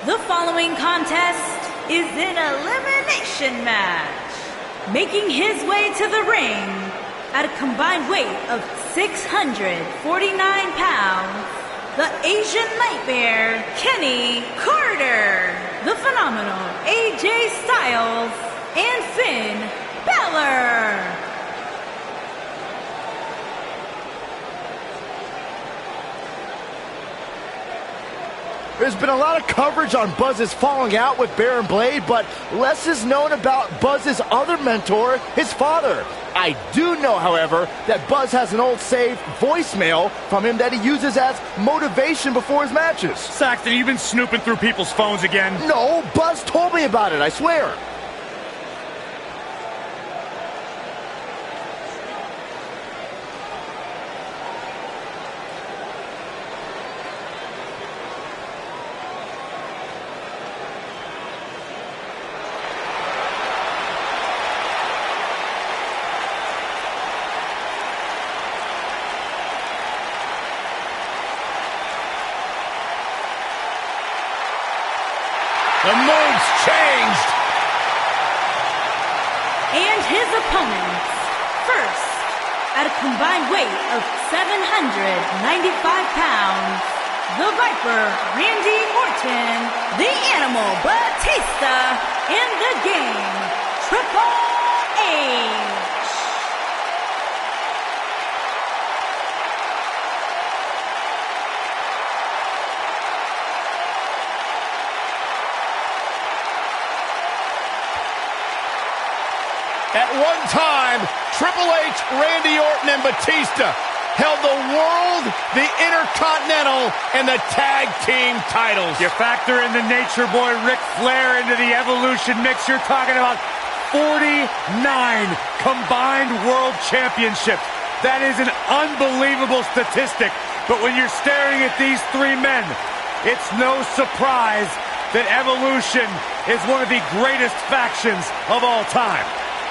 The following contest is an elimination match. Making his way to the ring at a combined weight of 649 pounds, the Asian Nightmare, Kenny Carter, the phenomenal AJ Styles, and Finn Balor. There's been a lot of coverage on Buzz's falling out with Baron Blade, but less is known about Buzz's other mentor, his father. I do know, however, that Buzz has an old saved voicemail from him that he uses as motivation before his matches. Saxton, you've been snooping through people's phones again? No, Buzz told me about it, I swear. The mood's changed. And his opponents, first, at a combined weight of 795 pounds, the Viper, Randy Orton, the Animal, Batista, and the Game, Triple H. At one time, Triple H, Randy Orton, and Batista held the World, the Intercontinental, and the Tag Team titles. You factor in the Nature Boy Ric Flair into the Evolution mix, you're talking about 49 combined World Championships. That is an unbelievable statistic, but when you're staring at these three men, it's no surprise that Evolution is one of the greatest factions of all time.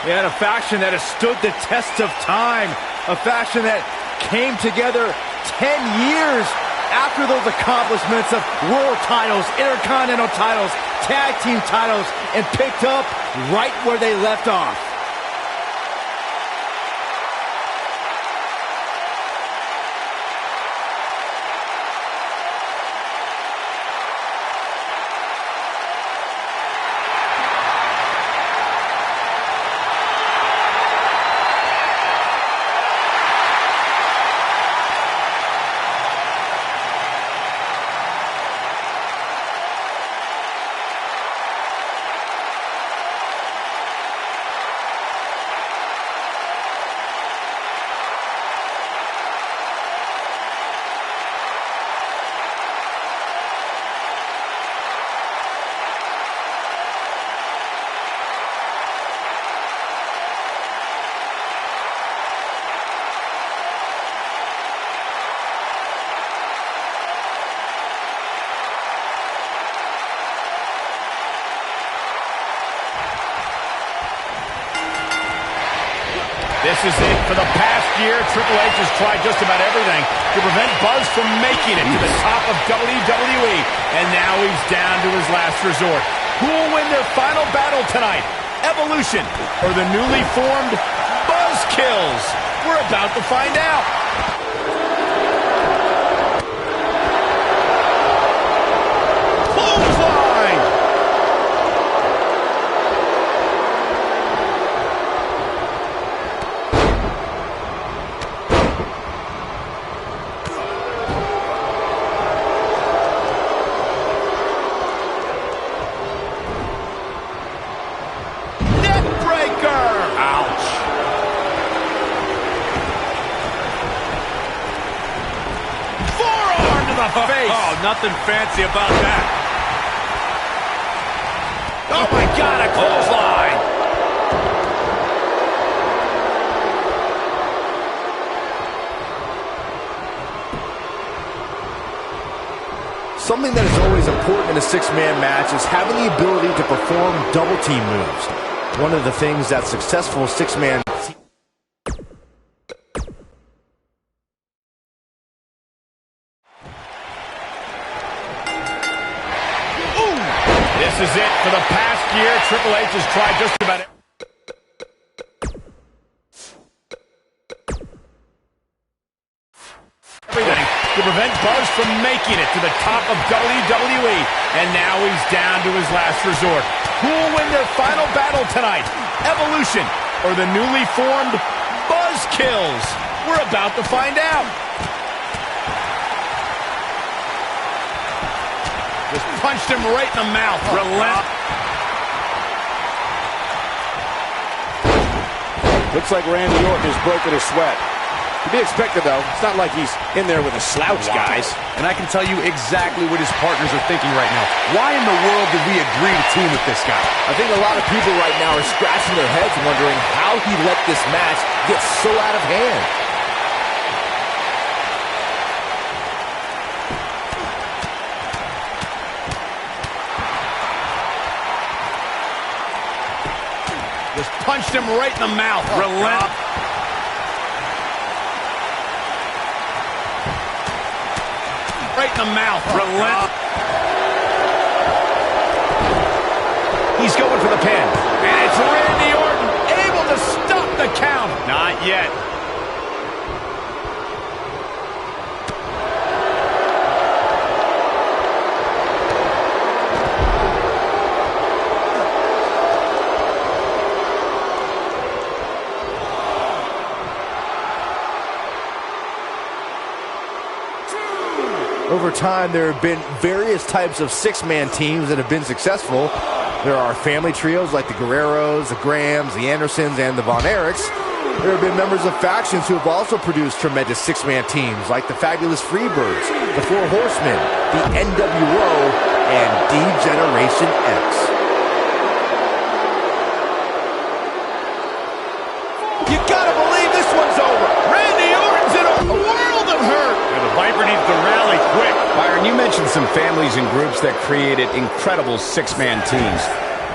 Yeah, a faction that has stood the test of time. A faction that came together 10 years after those accomplishments of world titles, intercontinental titles, tag team titles, and picked up right where they left off. This is it. For the past year, Triple H has tried just about everything to prevent Buzz from making it to the top of WWE. And now he's down to his last resort. Who will win their final battle tonight? Evolution or the newly formed Buzzkills? We're about to find out. Clothesline! Face. Oh, nothing fancy about that. Oh my God, a clothesline. Something that is always important in a six-man match is having the ability to perform double team moves. One of the things that successful six-man Ooh! This is it. For the past year, Triple H has tried just about it. Everything to prevent Buzz from making it to the top of WWE. And now he's down to his last resort. Who will win their final battle tonight? Evolution or the newly formed Buzzkills? We're about to find out. Just punched him right in the mouth. Looks like Randy Orton has broken a sweat. To be expected, though. It's not like he's in there with a slouch, guys. And I can tell you exactly what his partners are thinking right now. Why in the world did we agree to team with this guy? I think a lot of people right now are scratching their heads wondering how he let this match get so out of hand. Just punched him right in the mouth. Right in the mouth. He's going for the pin. And it's Randy Orton able to stop the count. Not yet. Over time, there have been various types of six-man teams that have been successful. There are family trios like the Guerreros, the Grahams, the Andersons, and the Von Erichs. There have been members of factions who have also produced tremendous six-man teams like the Fabulous Freebirds, the Four Horsemen, the NWO, and D-Generation X. You gotta believe this one's over. Randy Orton's in a world of hurt. And the Viper needs to rally quick. Byron, you mentioned some families and groups that created incredible six-man teams.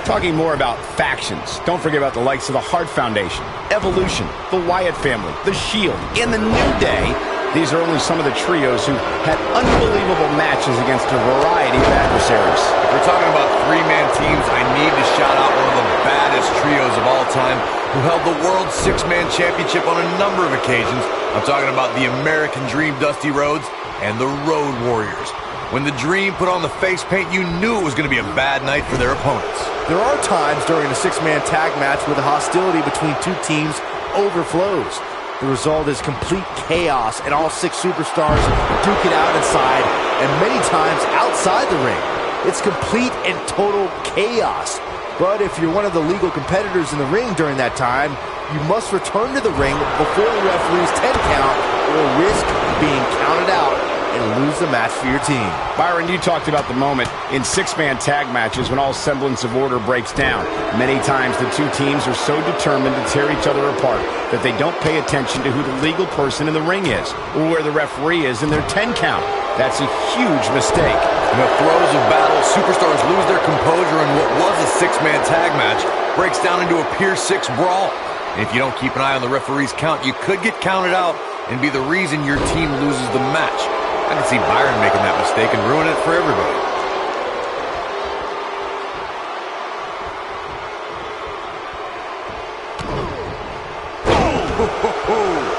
Talking more about factions, don't forget about the likes of the Hart Foundation, Evolution, the Wyatt family, the Shield, and the New Day. These are only some of the trios who had unbelievable matches against a variety of adversaries. If we're talking about three-man teams, I need to shout out one of the baddest trios of all time who held the World Six-Man Championship on a number of occasions. I'm talking about the American Dream, Dusty Rhodes, and the Road Warriors. When the Dream put on the face paint, you knew it was going to be a bad night for their opponents. There are times during a six-man tag match where the hostility between two teams overflows. The result is complete chaos, and all six superstars duke it out inside, and many times outside the ring. It's complete and total chaos. But if you're one of the legal competitors in the ring during that time, you must return to the ring before the referee's 10 count or risk being counted out and lose the match for your team. Byron, you talked about the moment in six-man tag matches when all semblance of order breaks down. Many times the two teams are so determined to tear each other apart that they don't pay attention to who the legal person in the ring is or where the referee is in their 10 count. That's a huge mistake. In the throes of battle, superstars lose their composure, and what was a six-man tag match breaks down into a Pier 6 brawl. And if you don't keep an eye on the referee's count, you could get counted out and be the reason your team loses the match. I can see Byron making that mistake and ruin it for everybody.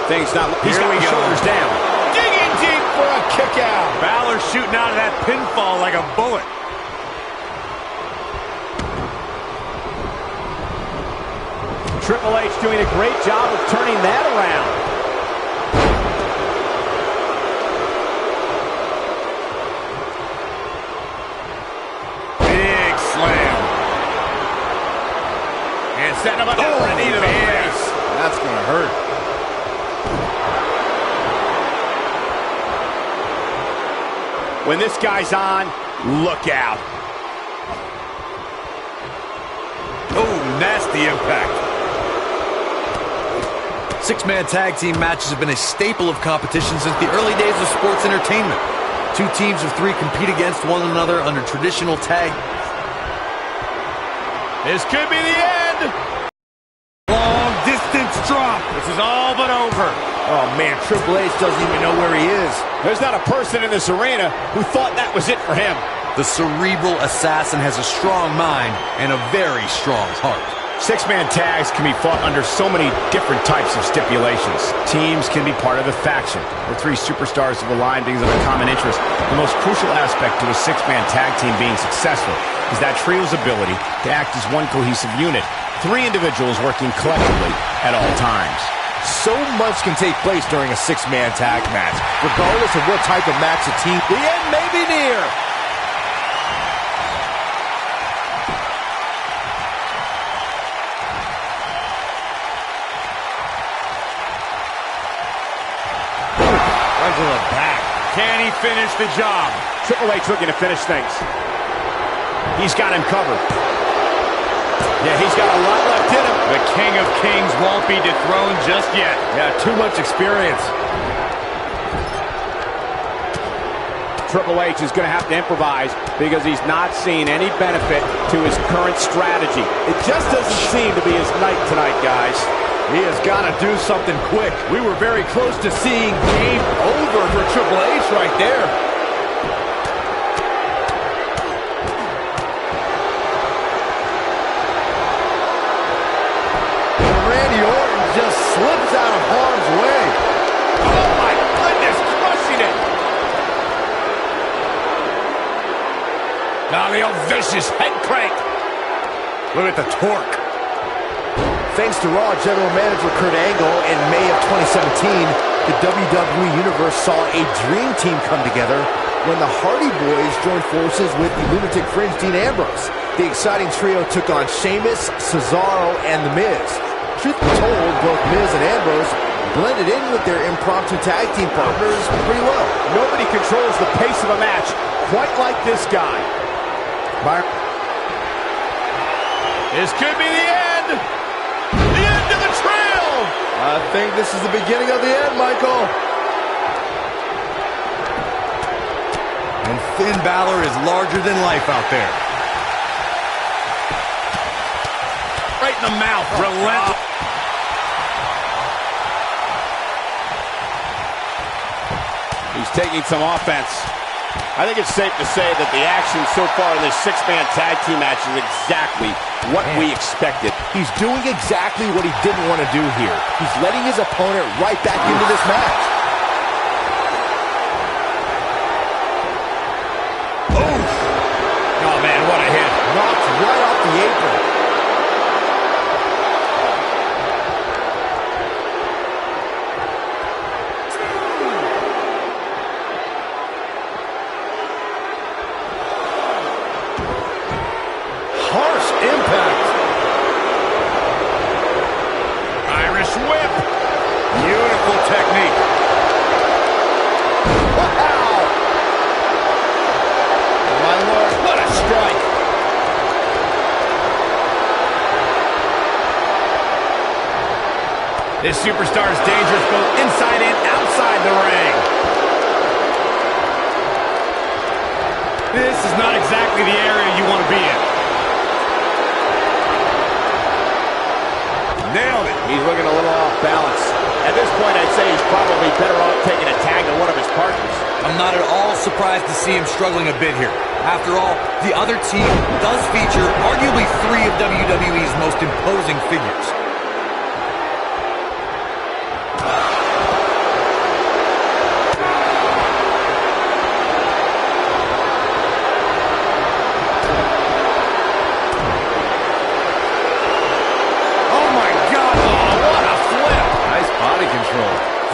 Things not. He's got his shoulders down. Digging deep for a kick out. Balor shooting out of that pinfall like a bullet. Triple H doing a great job of turning that around. Big slam. And setting him up for a knee to the face. That's going to hurt. When this guy's on, look out. Oh, nasty impact. Six-man tag team matches have been a staple of competition since the early days of sports entertainment. Two teams of three compete against one another under traditional tag. This could be the end. Long distance drop. This is all but over. Oh, man, Triple H doesn't even know where he is. There's not a person in this arena who thought that was it for him. The cerebral assassin has a strong mind and a very strong heart. Six-man tags can be fought under so many different types of stipulations. Teams can be part of the faction, where three superstars have aligned because of a common interest. The most crucial aspect to a six-man tag team being successful is that trio's ability to act as one cohesive unit. Three individuals working collectively at all times. So much can take place during a six-man tag match, regardless of what type of match the team. The end may be near. To the back. Can he finish the job? Triple H looking to finish things. He's got him covered. Yeah, he's got a lot left in him. The King of Kings won't be dethroned just yet. Yeah, too much experience. Triple H is going to have to improvise because he's not seeing any benefit to his current strategy. It just doesn't seem to be his night tonight, guys. He has got to do something quick. We were very close to seeing game over for Triple H right there. And Randy Orton just slips out of harm's way. Oh my goodness, crushing it. Now the old vicious head crank. Look at the torque. Thanks to Raw General Manager Kurt Angle in May of 2017, the WWE Universe saw a dream team come together when the Hardy Boys joined forces with the Lunatic Fringe Dean Ambrose. The exciting trio took on Sheamus, Cesaro, and The Miz. Truth be told, both Miz and Ambrose blended in with their impromptu tag team partners pretty well. Nobody controls the pace of a match quite like this guy. This could be the end. The end of the trail. I think this is the beginning of the end, Michael. And Finn Balor is larger than life out there. Right in the mouth. Relentless. He's taking some offense. I think it's safe to say that the action so far in this six-man tag team match is exactly what we expected. He's doing exactly what he didn't want to do here. He's letting his opponent right back into this match. Oof. Oh, man, what a hit. Knocked right off the apron. Harsh impact. Irish whip. Beautiful technique. Wow. My Lord, What a strike. This superstar is dangerous both inside and outside the ring. This is not exactly the area you want to be in. Nailed it. He's looking a little off balance. At this point, I'd say he's probably better off taking a tag to one of his partners. I'm not at all surprised to see him struggling a bit here. After all, the other team does feature arguably three of WWE's most imposing figures.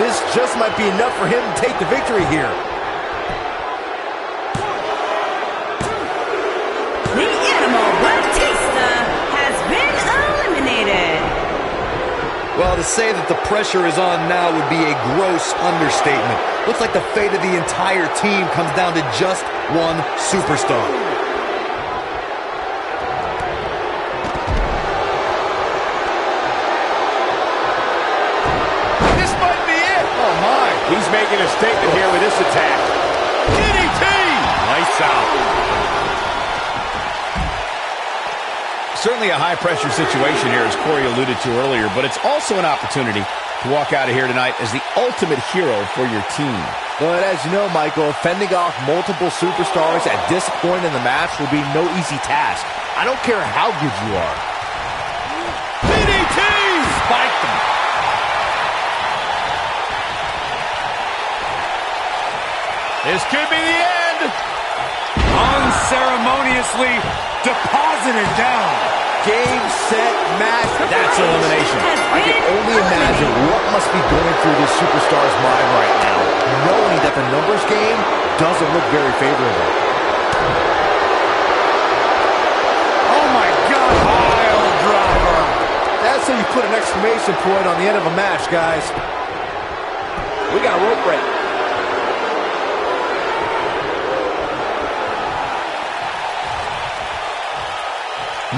this just might be enough for him to take the victory here. The Animal Batista has been eliminated. Well, to say that the pressure is on now would be a gross understatement. Looks like the fate of the entire team comes down to just one superstar. This might be it. Oh, my. He's making a statement here with this attack. DDT. Lights out. Certainly a high-pressure situation here, as Corey alluded to earlier, but it's also an opportunity to walk out of here tonight as the ultimate hero for your team. But as you know, Michael, fending off multiple superstars at this point in the match will be no easy task. I don't care how good you are. DDT! Spiked him. This could be the end. Unceremoniously deposited down. Game, set, match. That's elimination. I can only imagine what must be going through this superstar's mind right now, knowing that the numbers game doesn't look very favorable. Oh my God, pile driver. That's how you put an exclamation point on the end of a match, guys. We got a rope break.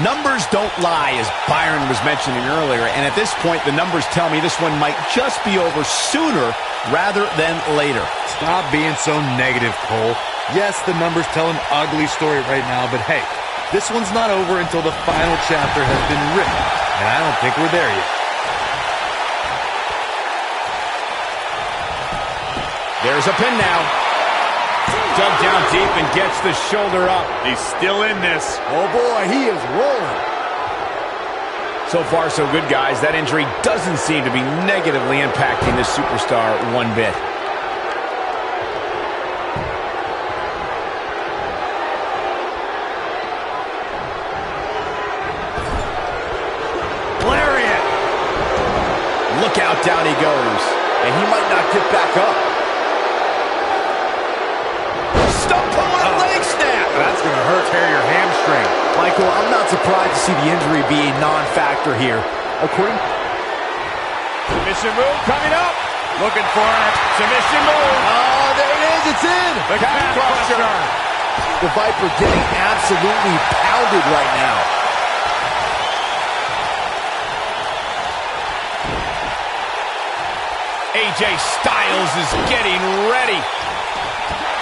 Numbers don't lie, as Byron was mentioning earlier, and at this point, the numbers tell me this one might just be over sooner rather than later. Stop being so negative, Cole. Yes, the numbers tell an ugly story right now, but hey, this one's not over until the final chapter has been written, and I don't think we're there yet. There's a pin now. Dug down deep and gets the shoulder up. He's still in this. Oh boy, he is rolling. So far, so good, guys. That injury doesn't seem to be negatively impacting this superstar one bit. Lariat. Look out, down he goes. And he might not get back up. That's going to hurt. Tear your hamstring. Michael, I'm not surprised to see the injury be a non-factor here. According... Submission move coming up. Looking for it. Submission move. Oh, there it is. It's in. The calf crusher. The Viper getting absolutely pounded right now. AJ Styles is getting ready.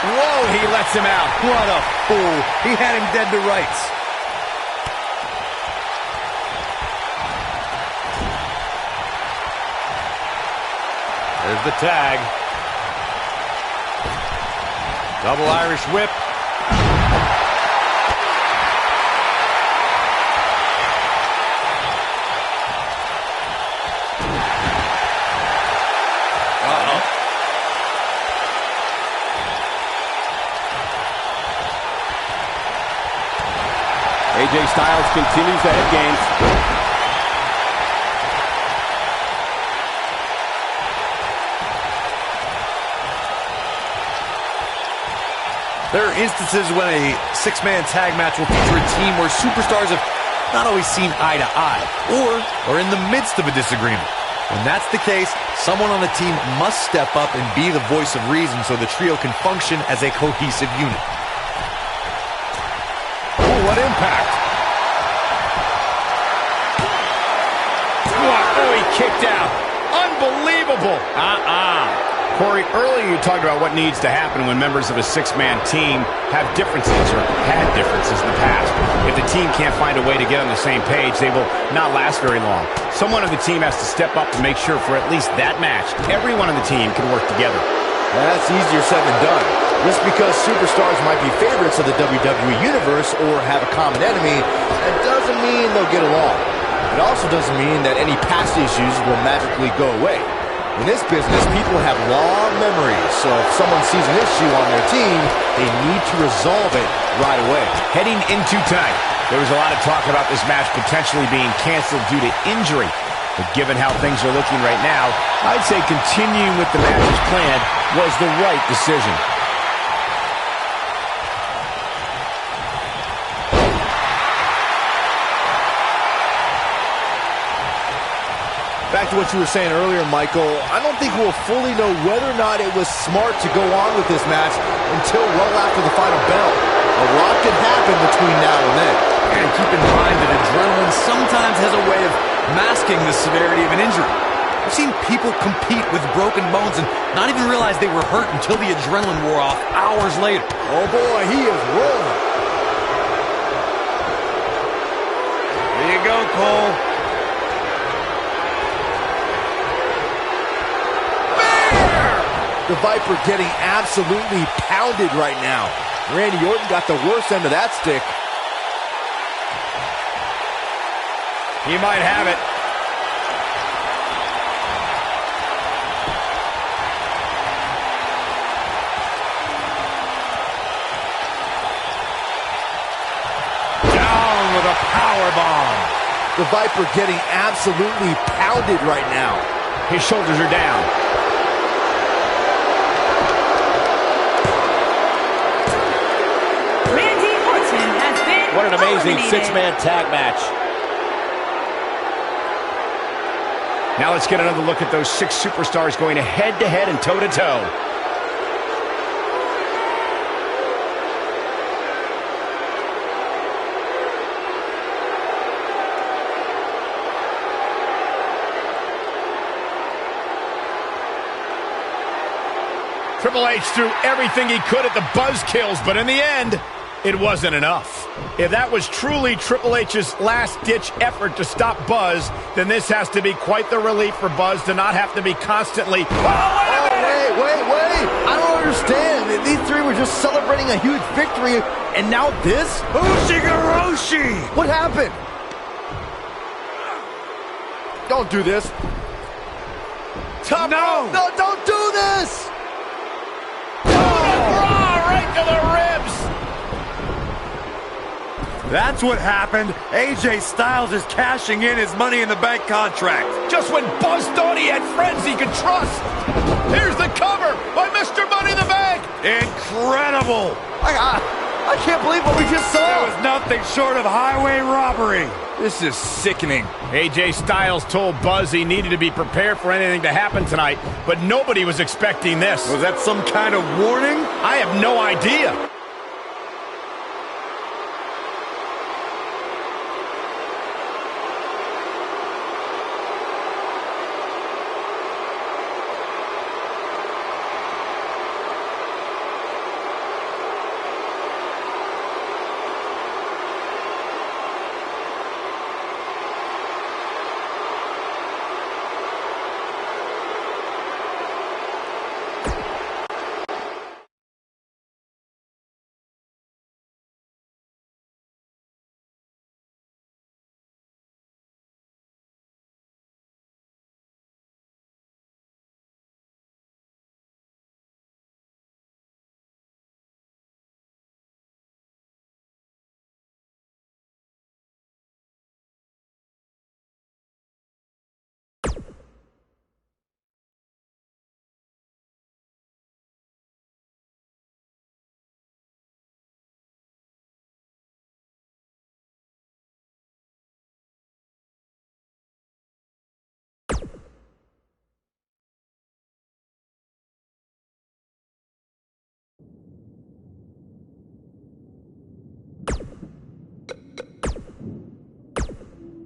Whoa, he lets him out. What a fool. He had him dead to rights. There's the tag. Double Irish whip. AJ Styles continues to head games. There are instances when a six-man tag match will feature a team where superstars have not always seen eye to eye, or are in the midst of a disagreement. When that's the case, someone on the team must step up and be the voice of reason so the trio can function as a cohesive unit. Oh, what impact. Oh, he kicked out. Unbelievable. Corey, earlier you talked about what needs to happen when members of a six-man team have differences or had differences in the past. If the team can't find a way to get on the same page, they will not last very long. Someone on the team has to step up to make sure for at least that match, everyone on the team can work together. That's easier said than done. Just because superstars might be favorites of the WWE Universe or have a common enemy, that doesn't mean they'll get along. It also doesn't mean that any past issues will magically go away. In this business, people have long memories, so if someone sees an issue on their team, they need to resolve it right away. Heading into tonight, there was a lot of talk about this match potentially being canceled due to injury. But given how things are looking right now, I'd say continuing with the match as planned was the right decision. Back to what you were saying earlier, Michael, I don't think we'll fully know whether or not it was smart to go on with this match until well after the final bell. A lot can happen between now and then. And keep in mind that adrenaline sometimes has a way of masking the severity of an injury. I've seen people compete with broken bones and not even realize they were hurt until the adrenaline wore off hours later. Oh boy, he is rolling. There you go, Cole. The Viper getting absolutely pounded right now. Randy Orton got the worst end of that stick. He might have it. Down with a powerbomb. The Viper getting absolutely pounded right now. His shoulders are down. Randy Orton has been What an amazing eliminated. six-man tag match. Now let's get another look at those 6 superstars going head-to-head and toe-to-toe. Triple H threw everything he could at the buzzkills, but in the end, it wasn't enough. If that was truly Triple H's last-ditch effort to stop Buzz, then this has to be quite the relief for Buzz to not have to be constantly... Wait. I don't understand. These three were just celebrating a huge victory, and now this? Ushigoroshi! What happened? Don't do this. No! No, don't do this! Right to the ribs! That's what happened. AJ Styles is cashing in his Money in the Bank contract. Just when Buzz thought he had friends he could trust. Here's the cover by Mr. Money in the Bank. Incredible! I can't believe what we just saw. That was nothing short of highway robbery. This is sickening. AJ Styles told Buzz he needed to be prepared for anything to happen tonight, but nobody was expecting this. Was that some kind of warning? I have no idea.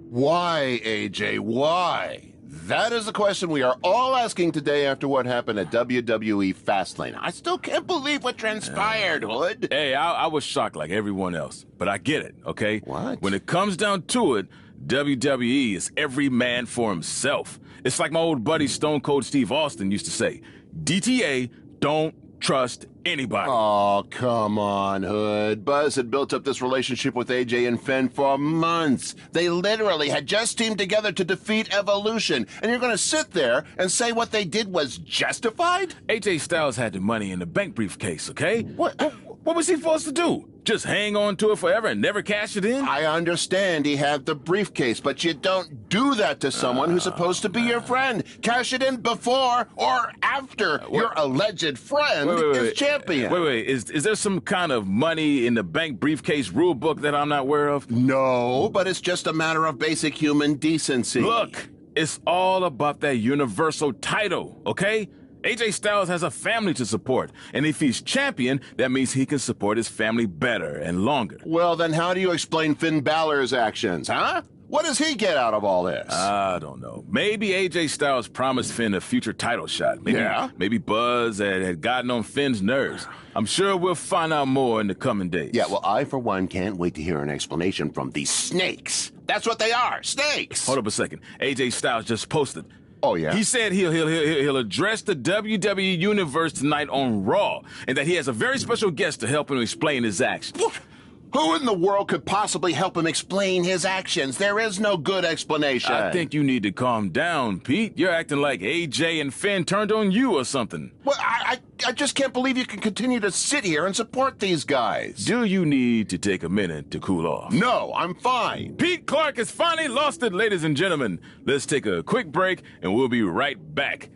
Why, AJ, why? That is the question we are all asking today after what happened at WWE Fastlane. I still can't believe what transpired, Hood. Hey, I was shocked like everyone else, but I get it, okay? What? When it comes down to it, WWE is every man for himself. It's like my old buddy Stone Cold Steve Austin used to say, DTA, don't trust anybody. Oh, come on, Hood. Buzz had built up this relationship with AJ and Finn for months. They literally had just teamed together to defeat Evolution. And you're going to sit there and say what they did was justified? AJ Styles had the Money in the Bank briefcase, okay? What? What was he supposed to do? Just hang on to it forever and never cash it in? I understand he had the briefcase, but you don't do that to someone who's supposed to be your friend. Cash it in before or after your alleged friend is champion. Wait. Is there some kind of Money in the Bank briefcase rule book that I'm not aware of? No, but it's just a matter of basic human decency. Look, it's all about that universal title, okay? AJ Styles has a family to support, and if he's champion, that means he can support his family better and longer. Well, then how do you explain Finn Balor's actions, huh? What does he get out of all this? I don't know. Maybe AJ Styles promised Finn a future title shot. Maybe Buzz had gotten on Finn's nerves. I'm sure we'll find out more in the coming days. Yeah, well, I, for one, can't wait to hear an explanation from these snakes. That's what they are, snakes. Hold up a second. AJ Styles just posted, Oh, yeah? He said he'll address the WWE Universe tonight on Raw, and that he has a very special guest to help him explain his actions. Who in the world could possibly help him explain his actions? There is no good explanation. I think you need to calm down, Pete. You're acting like AJ and Finn turned on you or something. Well, I just can't believe you can continue to sit here and support these guys. Do you need to take a minute to cool off? No, I'm fine. Pete Clark has finally lost it, ladies and gentlemen. Let's take a quick break, and we'll be right back.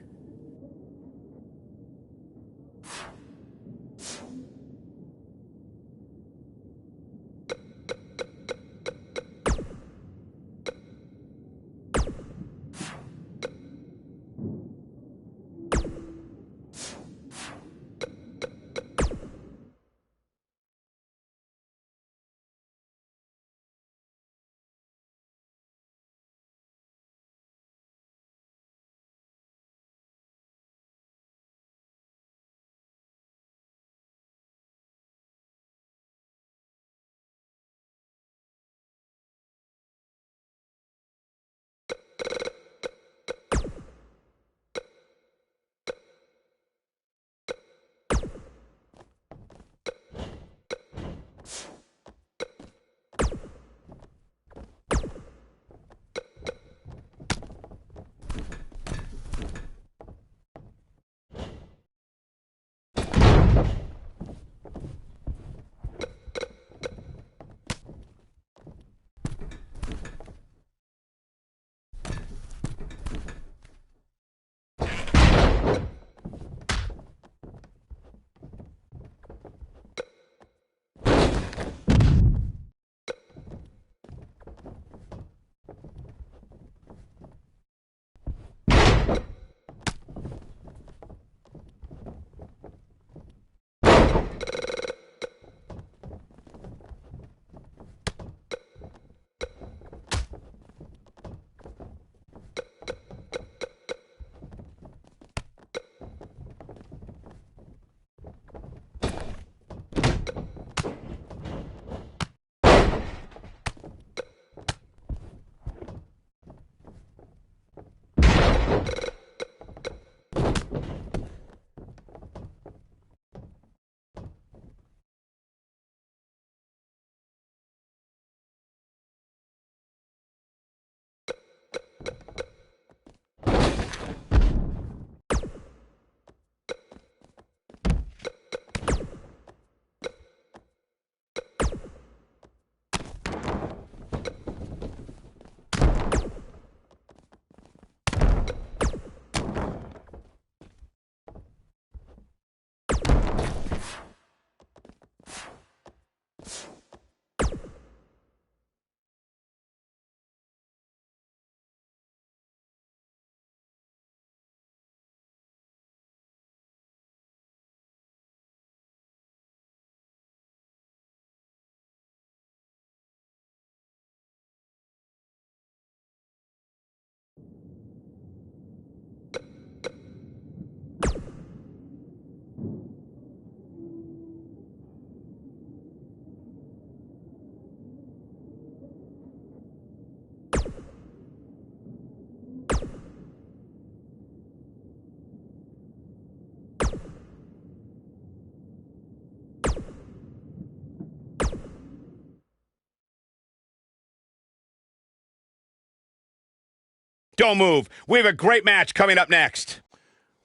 Don't move. We have a great match coming up next.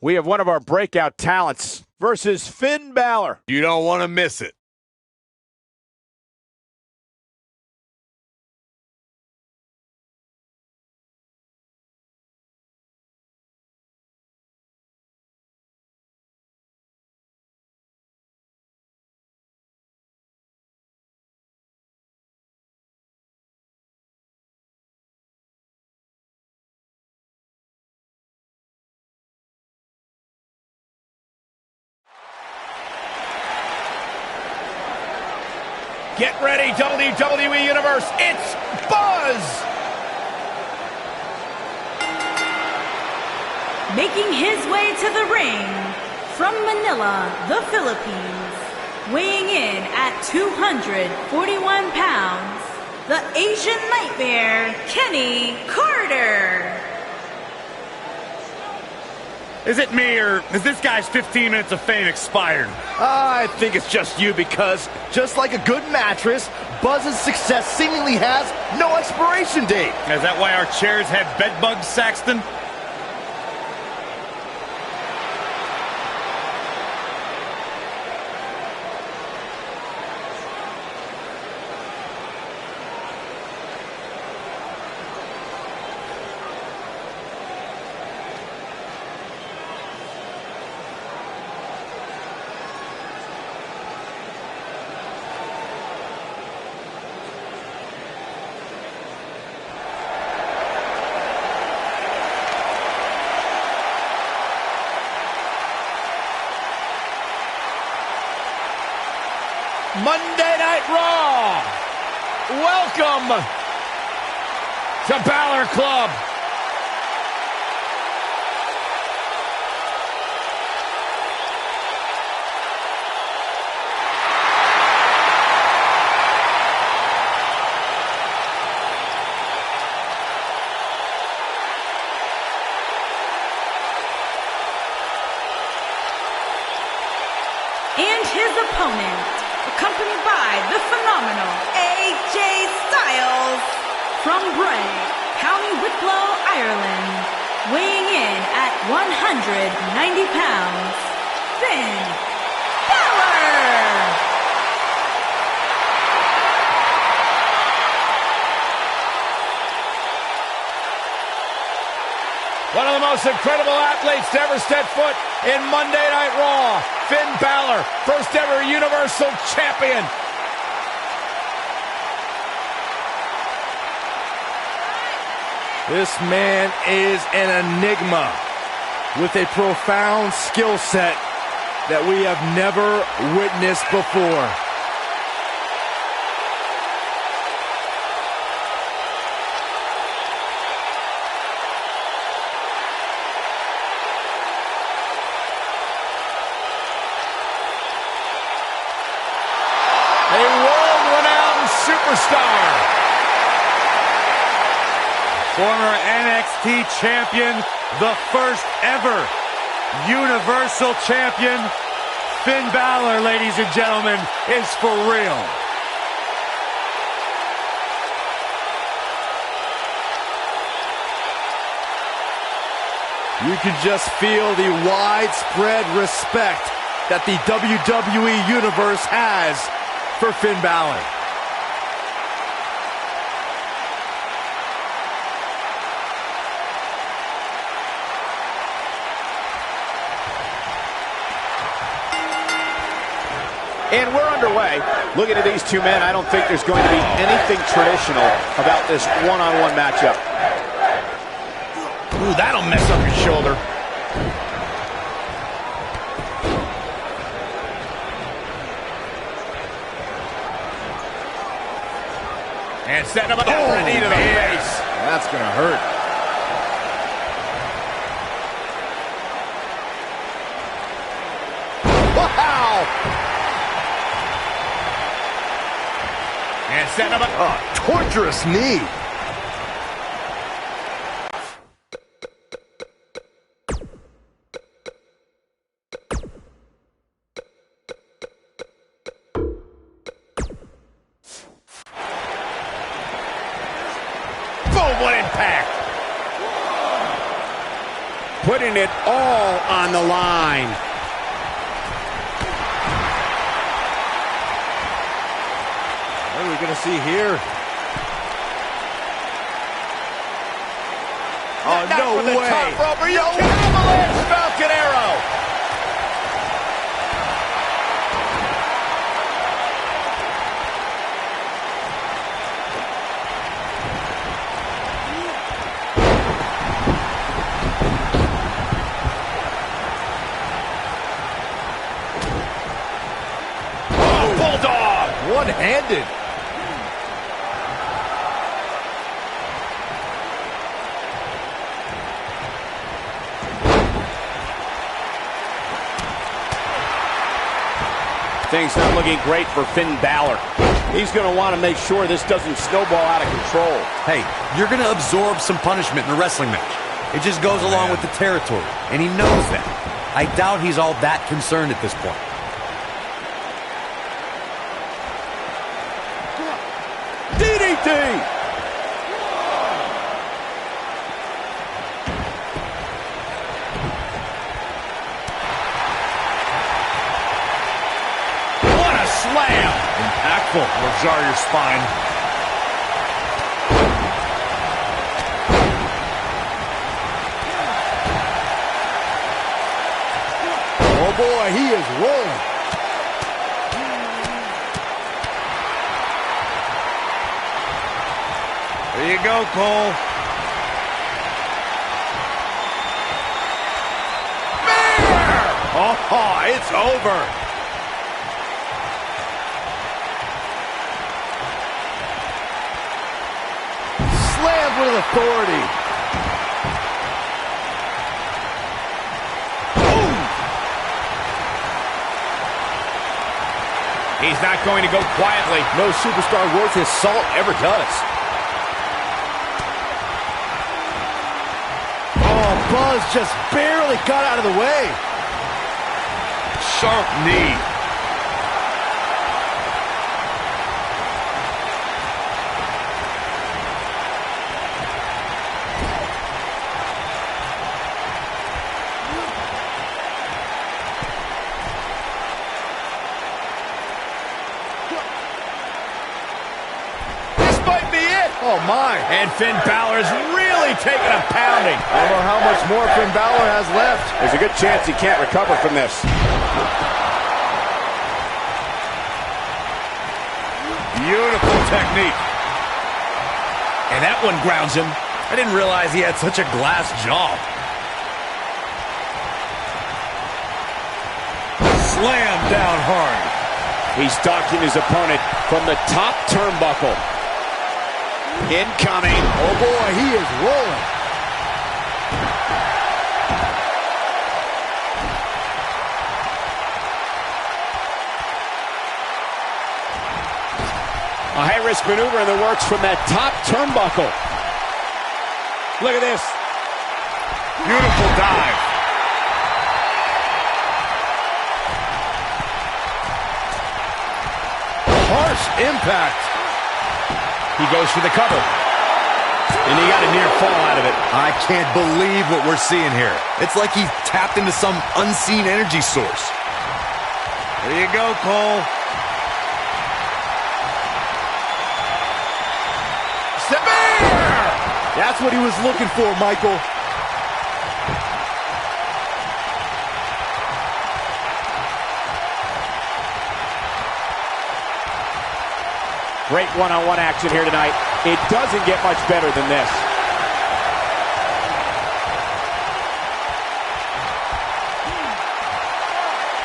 We have one of our breakout talents versus Finn Balor. You don't want to miss it. Get ready, WWE Universe. It's Buzz! Making his way to the ring from Manila, the Philippines, weighing in at 241 pounds, the Asian Nightmare, Kenny Carter. Is it me, or is this guy's 15 minutes of fame expired? I think it's just you, because just like a good mattress, Buzz's success seemingly has no expiration date. Is that why our chairs have bed bugs, Saxton? Monday Night Raw. Welcome to Balor Club. And his opponent, accompanied by the phenomenal AJ Styles from Bray, County Wicklow, Ireland, weighing in at 190 pounds, Finn Balor! One of the most incredible athletes to ever step foot in Monday Night Raw, Finn Balor, first ever Universal Champion. This man is an enigma with a profound skill set that we have never witnessed before. A world-renowned superstar. Former NXT champion, the first ever Universal champion, Finn Balor, ladies and gentlemen, is for real. You can just feel the widespread respect that the WWE Universe has for Finn Balor. And we're underway. Looking at these two men, I don't think there's going to be anything traditional about this one-on-one matchup. Ooh, that'll mess up your shoulder. And setting up a knee to the face. That's gonna hurt. Wow! And setting up a Torturous knee. boom, what impact! Putting it all on the line. What are we going to see here? Oh, Not no from the way. top rope. Are you kidding? Avalanche Falcon Arrow. Oh, Bulldog. One-handed. Things not looking great for Finn Balor. He's going to want to make sure this doesn't snowball out of control. Hey, you're going to absorb some punishment in a wrestling match. It just goes along with the territory, and he knows that. I doubt he's all that concerned at this point. DDT! Slam! Impactful. Will jar your spine. Oh boy, he is rolling. There you go, Cole. Oh, it's over. Slammed with authority. Boom! He's not going to go quietly. No superstar worth his salt ever does. Oh, Buzz just barely got out of the way. Sharp knee. Oh, my. And Finn Balor's really taking a pounding. I don't know how much more Finn Balor has left. There's a good chance he can't recover from this. Beautiful technique. And that one grounds him. I didn't realize he had such a glass jaw. Slam down hard. He's docking his opponent from the top turnbuckle. Incoming. Oh boy, he is rolling. A high-risk maneuver in the works from that top turnbuckle. Look at this. Beautiful dive. Harsh impact. He goes for the cover. And he got a near fall out of it. I can't believe what we're seeing here. It's like he tapped into some unseen energy source. There you go, Cole. Spear! That's what he was looking for, Michael. Great one-on-one action here tonight. It doesn't get much better than this.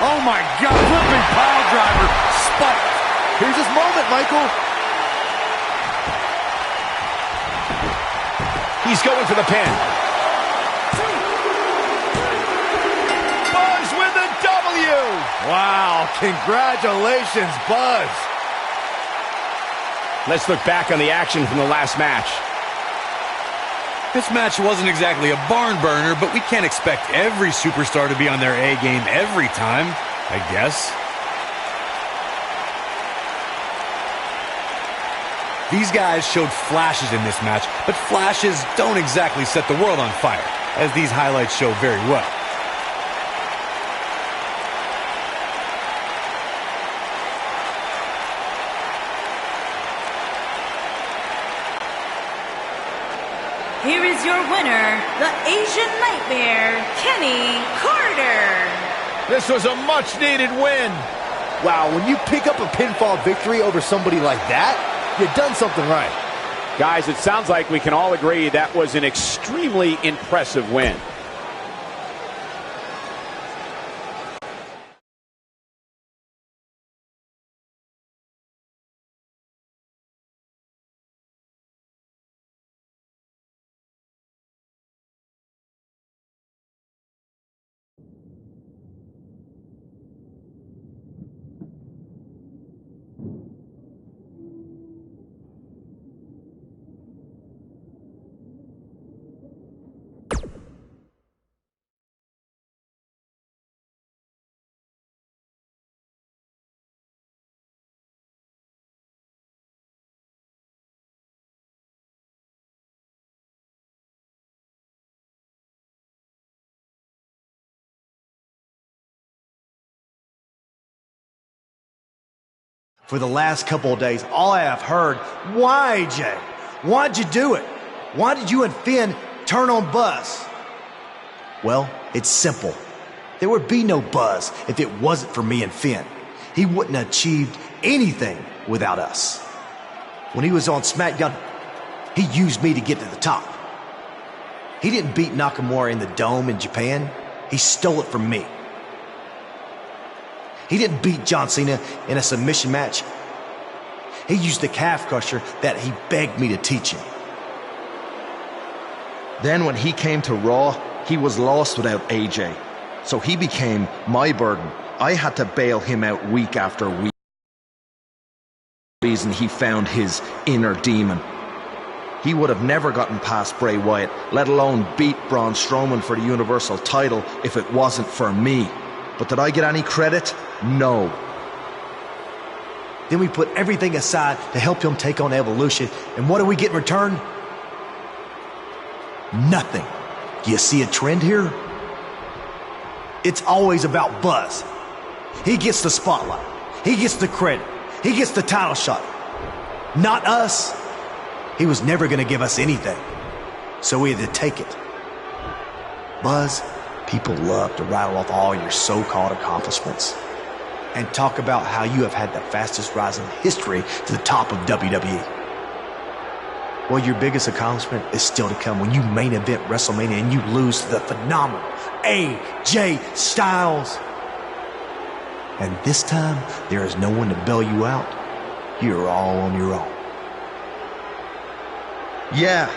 Oh my God, flipping pile driver, spiked. Here's his moment, Michael. He's going for the pin. Buzz with the W. Wow, congratulations, Buzz. Let's look back on the action from the last match. This match wasn't exactly a barn burner, but we can't expect every superstar to be on their A game every time, I guess. These guys showed flashes in this match, but flashes don't exactly set the world on fire, as these highlights show very well. Here is your winner, the Asian Nightmare, Kenny Carter. This was a much-needed win. Wow, when you pick up a pinfall victory over somebody like that, you've done something right. Guys, it sounds like we can all agree that was an extremely impressive win. For the last couple of days, all I have heard, why, AJ? Why'd you do it? Why did you and Finn turn on Buzz? Well, it's simple. There would be no Buzz if it wasn't for me and Finn. He wouldn't have achieved anything without us. When he was on SmackDown, he used me to get to the top. He didn't beat Nakamura in the Dome in Japan. He stole it from me. He didn't beat John Cena in a submission match. He used the calf crusher that he begged me to teach him. Then when he came to Raw, he was lost without AJ. So he became my burden. I had to bail him out week after week. Reason he found his inner demon. He would have never gotten past Bray Wyatt, let alone beat Braun Strowman for the Universal title if it wasn't for me. But did I get any credit? No. Then we put everything aside to help him take on Evolution, and what do we get in return? Nothing. Do you see a trend here? It's always about Buzz. He gets the spotlight. He gets the credit. He gets the title shot. Not us. He was never going to give us anything. So we had to take it. Buzz, people love to rattle off all your so-called accomplishments and talk about how you have had the fastest rise in history to the top of WWE. Well, your biggest accomplishment is still to come when you main event WrestleMania and you lose to the phenomenal AJ Styles. And this time, there is no one to bail you out. You're all on your own. Yeah,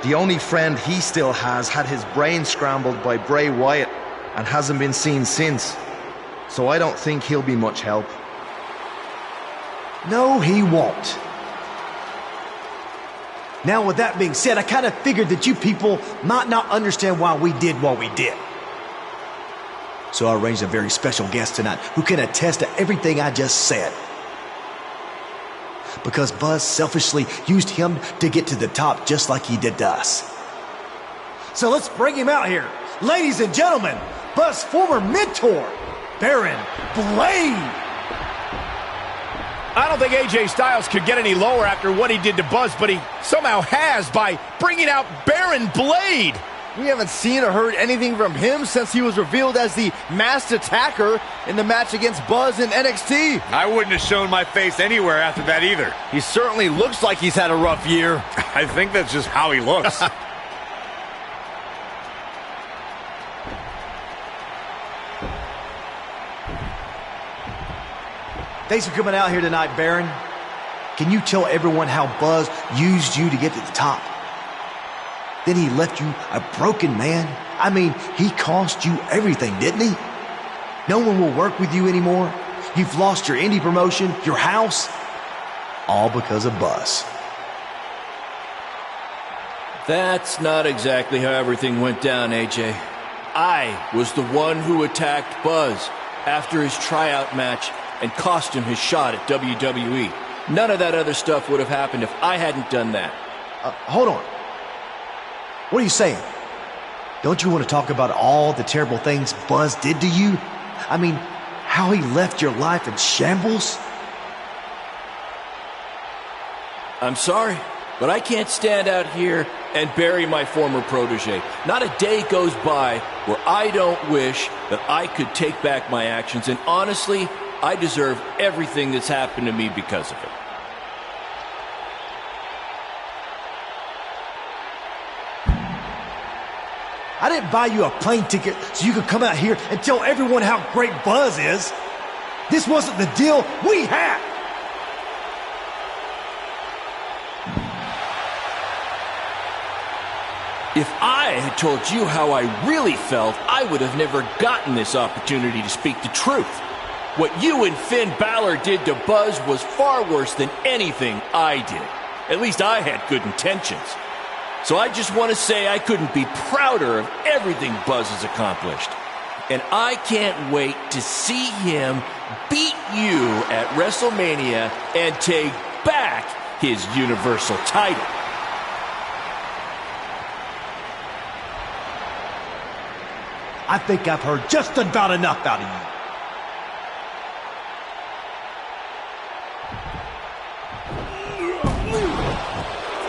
the only friend he still has had his brain scrambled by Bray Wyatt and hasn't been seen since. So I don't think he'll be much help. No, he won't. Now, with that being said, I kind of figured that you people might not understand why we did what we did. So I arranged a very special guest tonight who can attest to everything I just said. Because Buzz selfishly used him to get to the top just like he did to us. So let's bring him out here. Ladies and gentlemen, Buzz's former mentor, Baron Blade. I don't think AJ Styles could get any lower after what he did to Buzz, but he somehow has by bringing out Baron Blade. We haven't seen or heard anything from him since he was revealed as the masked attacker in the match against Buzz in NXT. I wouldn't have shown my face anywhere after that either. He certainly looks like he's had a rough year. I think that's just how he looks. Thanks for coming out here tonight, Baron. Can you tell everyone how Buzz used you to get to the top? Then he left you a broken man. I mean, he cost you everything, didn't he? No one will work with you anymore. You've lost your indie promotion, your house, all because of Buzz. That's not exactly how everything went down, AJ. I was the one who attacked Buzz after his tryout match and cost him his shot at WWE. None of that other stuff would have happened if I hadn't done that. Hold on. What are you saying? Don't you want to talk about all the terrible things Buzz did to you? I mean, how he left your life in shambles? I'm sorry, but I can't stand out here and bury my former protege. Not a day goes by where I don't wish that I could take back my actions, and honestly, I deserve everything that's happened to me because of it. I didn't buy you a plane ticket so you could come out here and tell everyone how great Buzz is. This wasn't the deal we had. If I had told you how I really felt, I would have never gotten this opportunity to speak the truth. What you and Finn Balor did to Buzz was far worse than anything I did. At least I had good intentions. So I just want to say I couldn't be prouder of everything Buzz has accomplished. And I can't wait to see him beat you at WrestleMania and take back his Universal title. I think I've heard just about enough out of you.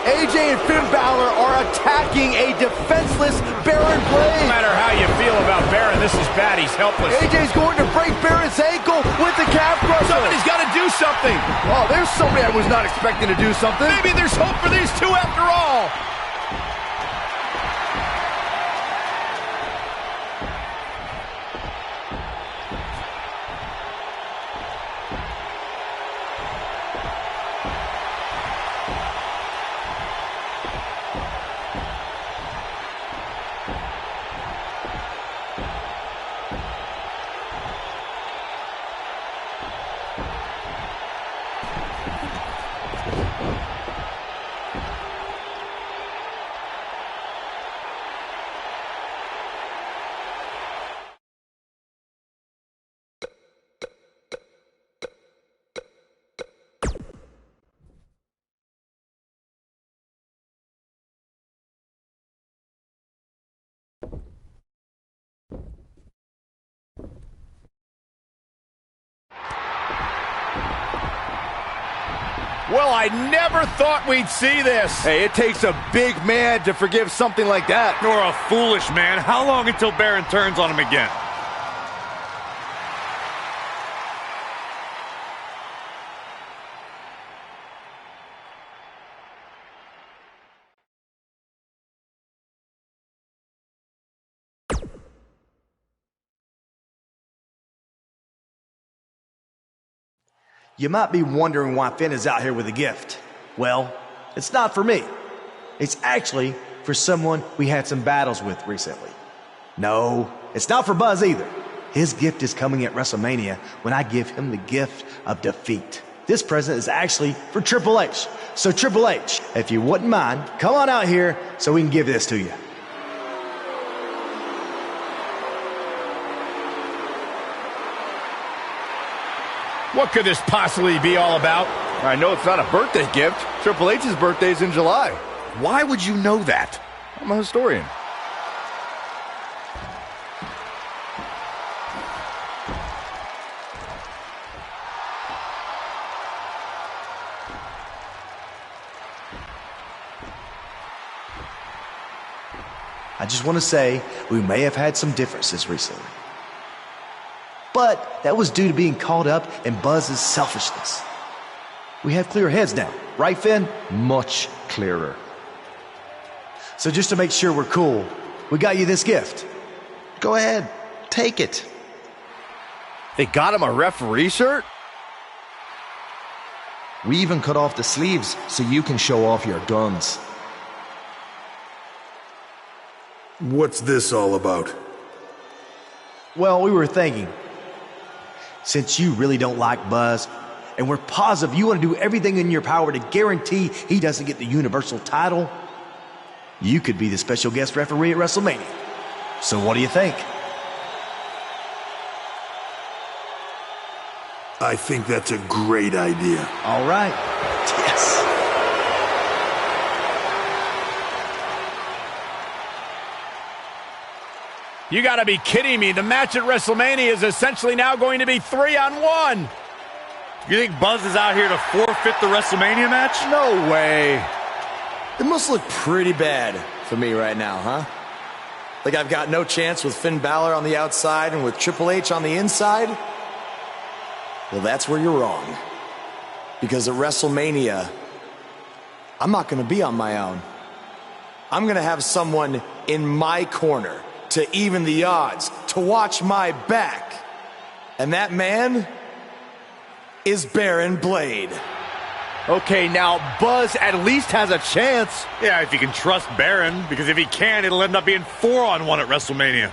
AJ and Finn Balor are attacking a defenseless Baron Blade. No matter how you feel about Baron, this is bad. He's helpless. AJ's going to break Baron's ankle with the calf crusher. Somebody's got to do something. Oh, there's somebody I was not expecting to do something. Maybe there's hope for these two after all. Well, I never thought we'd see this. Hey, it takes a big man to forgive something like that. Nor a foolish man. How long until Baron turns on him again? You might be wondering why Finn is out here with a gift. Well, it's not for me. It's actually for someone we had some battles with recently. No, it's not for Buzz either. His gift is coming at WrestleMania when I give him the gift of defeat. This present is actually for Triple H. So Triple H, if you wouldn't mind, come on out here so we can give this to you. What could this possibly be all about? I know it's not a birthday gift. Triple H's birthday is in July. Why would you know that? I'm a historian. I just want to say we may have had some differences recently. But that was due to being caught up in Buzz's selfishness. We have clear heads now, right, Finn? Much clearer. So just to make sure we're cool, we got you this gift. Go ahead, take it. They got him a referee shirt? We even cut off the sleeves so you can show off your guns. What's this all about? Well, we were thinking, since you really don't like Buzz, and we're positive you want to do everything in your power to guarantee he doesn't get the Universal title, you could be the special guest referee at WrestleMania. So what do you think? I think that's a great idea. All right. Yes. You gotta be kidding me. The match at WrestleMania is essentially now going to be 3-on-1. You think Buzz is out here to forfeit the WrestleMania match? No way. It must look pretty bad for me right now, huh? Like I've got no chance with Finn Balor on the outside and with Triple H on the inside? Well, that's where you're wrong. Because at WrestleMania, I'm not going to be on my own. I'm going to have someone in my corner to even the odds, to watch my back. And that man is Baron Blade. Okay, now Buzz at least has a chance. Yeah, if you can trust Baron, because if he can, it'll end up being 4-on-1 at WrestleMania.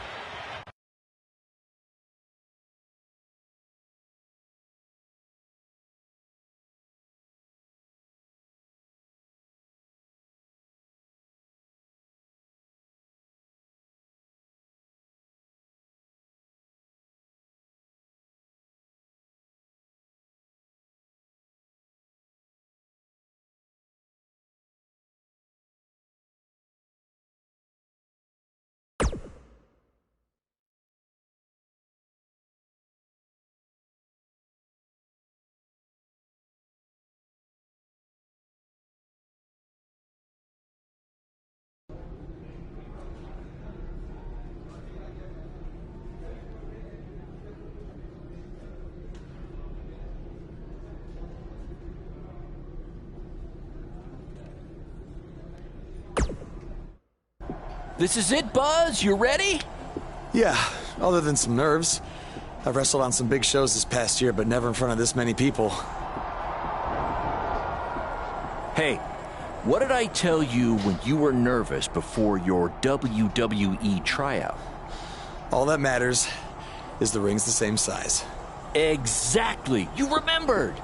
This is it, Buzz. You ready? Yeah, other than some nerves. I've wrestled on some big shows this past year, but never in front of this many people. Hey, what did I tell you when you were nervous before your WWE tryout? All that matters is the ring's the same size. Exactly. You remembered.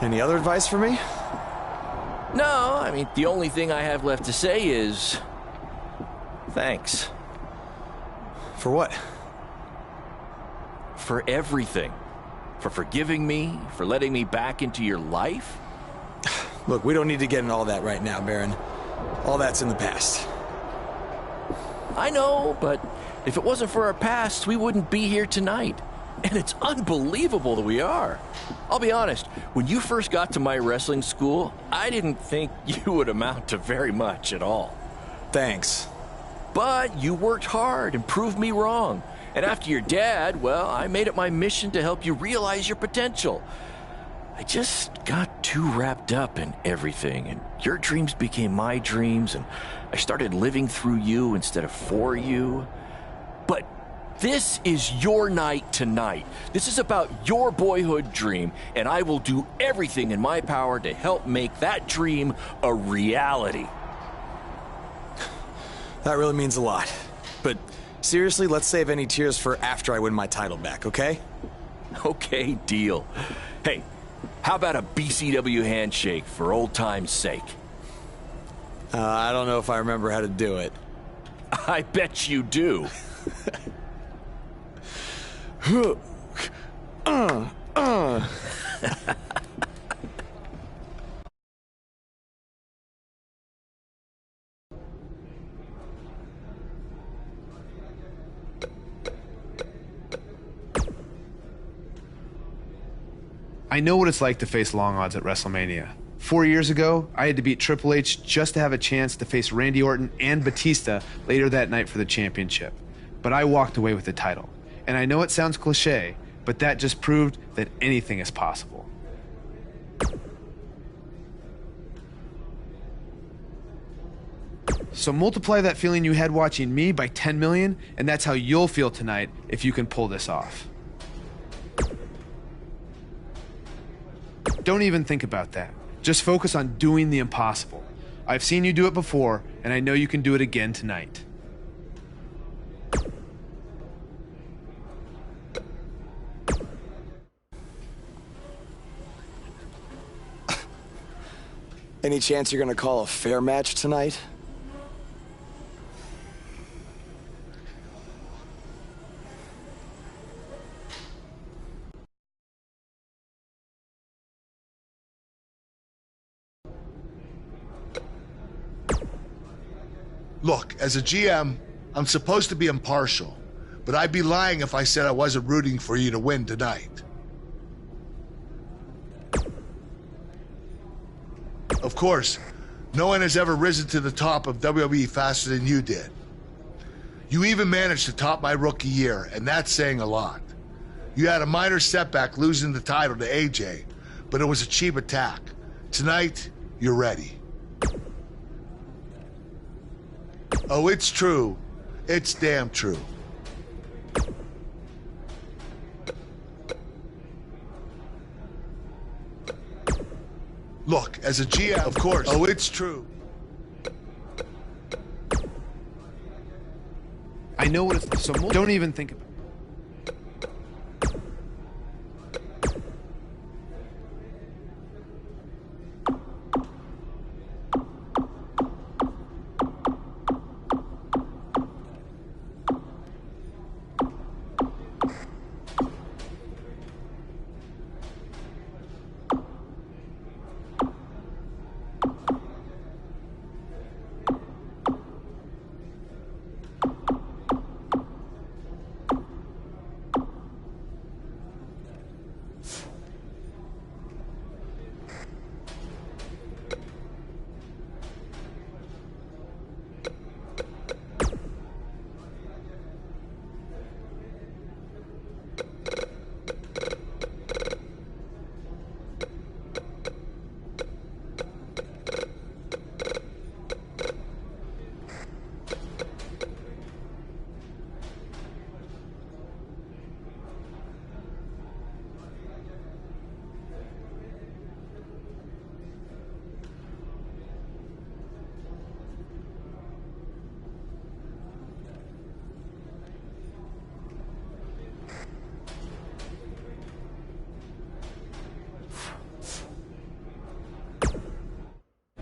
Any other advice for me? No, I mean, the only thing I have left to say is thanks. For what? For everything. For forgiving me, for letting me back into your life. Look, we don't need to get into all that right now, Baron. All that's in the past. I know, but if it wasn't for our past, we wouldn't be here tonight. And it's unbelievable that we are. I'll be honest, when you first got to my wrestling school, I didn't think you would amount to very much at all. Thanks. But you worked hard and proved me wrong. And after your dad, well, I made it my mission to help you realize your potential. I just got too wrapped up in everything, and your dreams became my dreams, and I started living through you instead of for you. But this is your night tonight. This is about your boyhood dream, and I will do everything in my power to help make that dream a reality. That really means a lot. But seriously, let's save any tears for after I win my title back, okay? Okay, deal. Hey, how about a BCW handshake for old time's sake? I don't know if I remember how to do it. I bet you do. I know what it's like to face long odds at WrestleMania. 4 years ago, I had to beat Triple H just to have a chance to face Randy Orton and Batista later that night for the championship. But I walked away with the title. And I know it sounds cliche, but that just proved that anything is possible. So multiply that feeling you had watching me by 10 million, and that's how you'll feel tonight if you can pull this off. Don't even think about that. Just focus on doing the impossible. I've seen you do it before, and I know you can do it again tonight. Any chance you're gonna call a fair match tonight? Look, as a GM, I'm supposed to be impartial, but I'd be lying if I said I wasn't rooting for you to win tonight. Of course, no one has ever risen to the top of WWE faster than you did. You even managed to top my rookie year, and that's saying a lot. You had a minor setback losing the title to AJ, but it was a cheap attack. Tonight, you're ready. Oh, it's true. It's damn true. Look, as a GM, of course. Oh, it's true. I know what it's... So don't even think about it.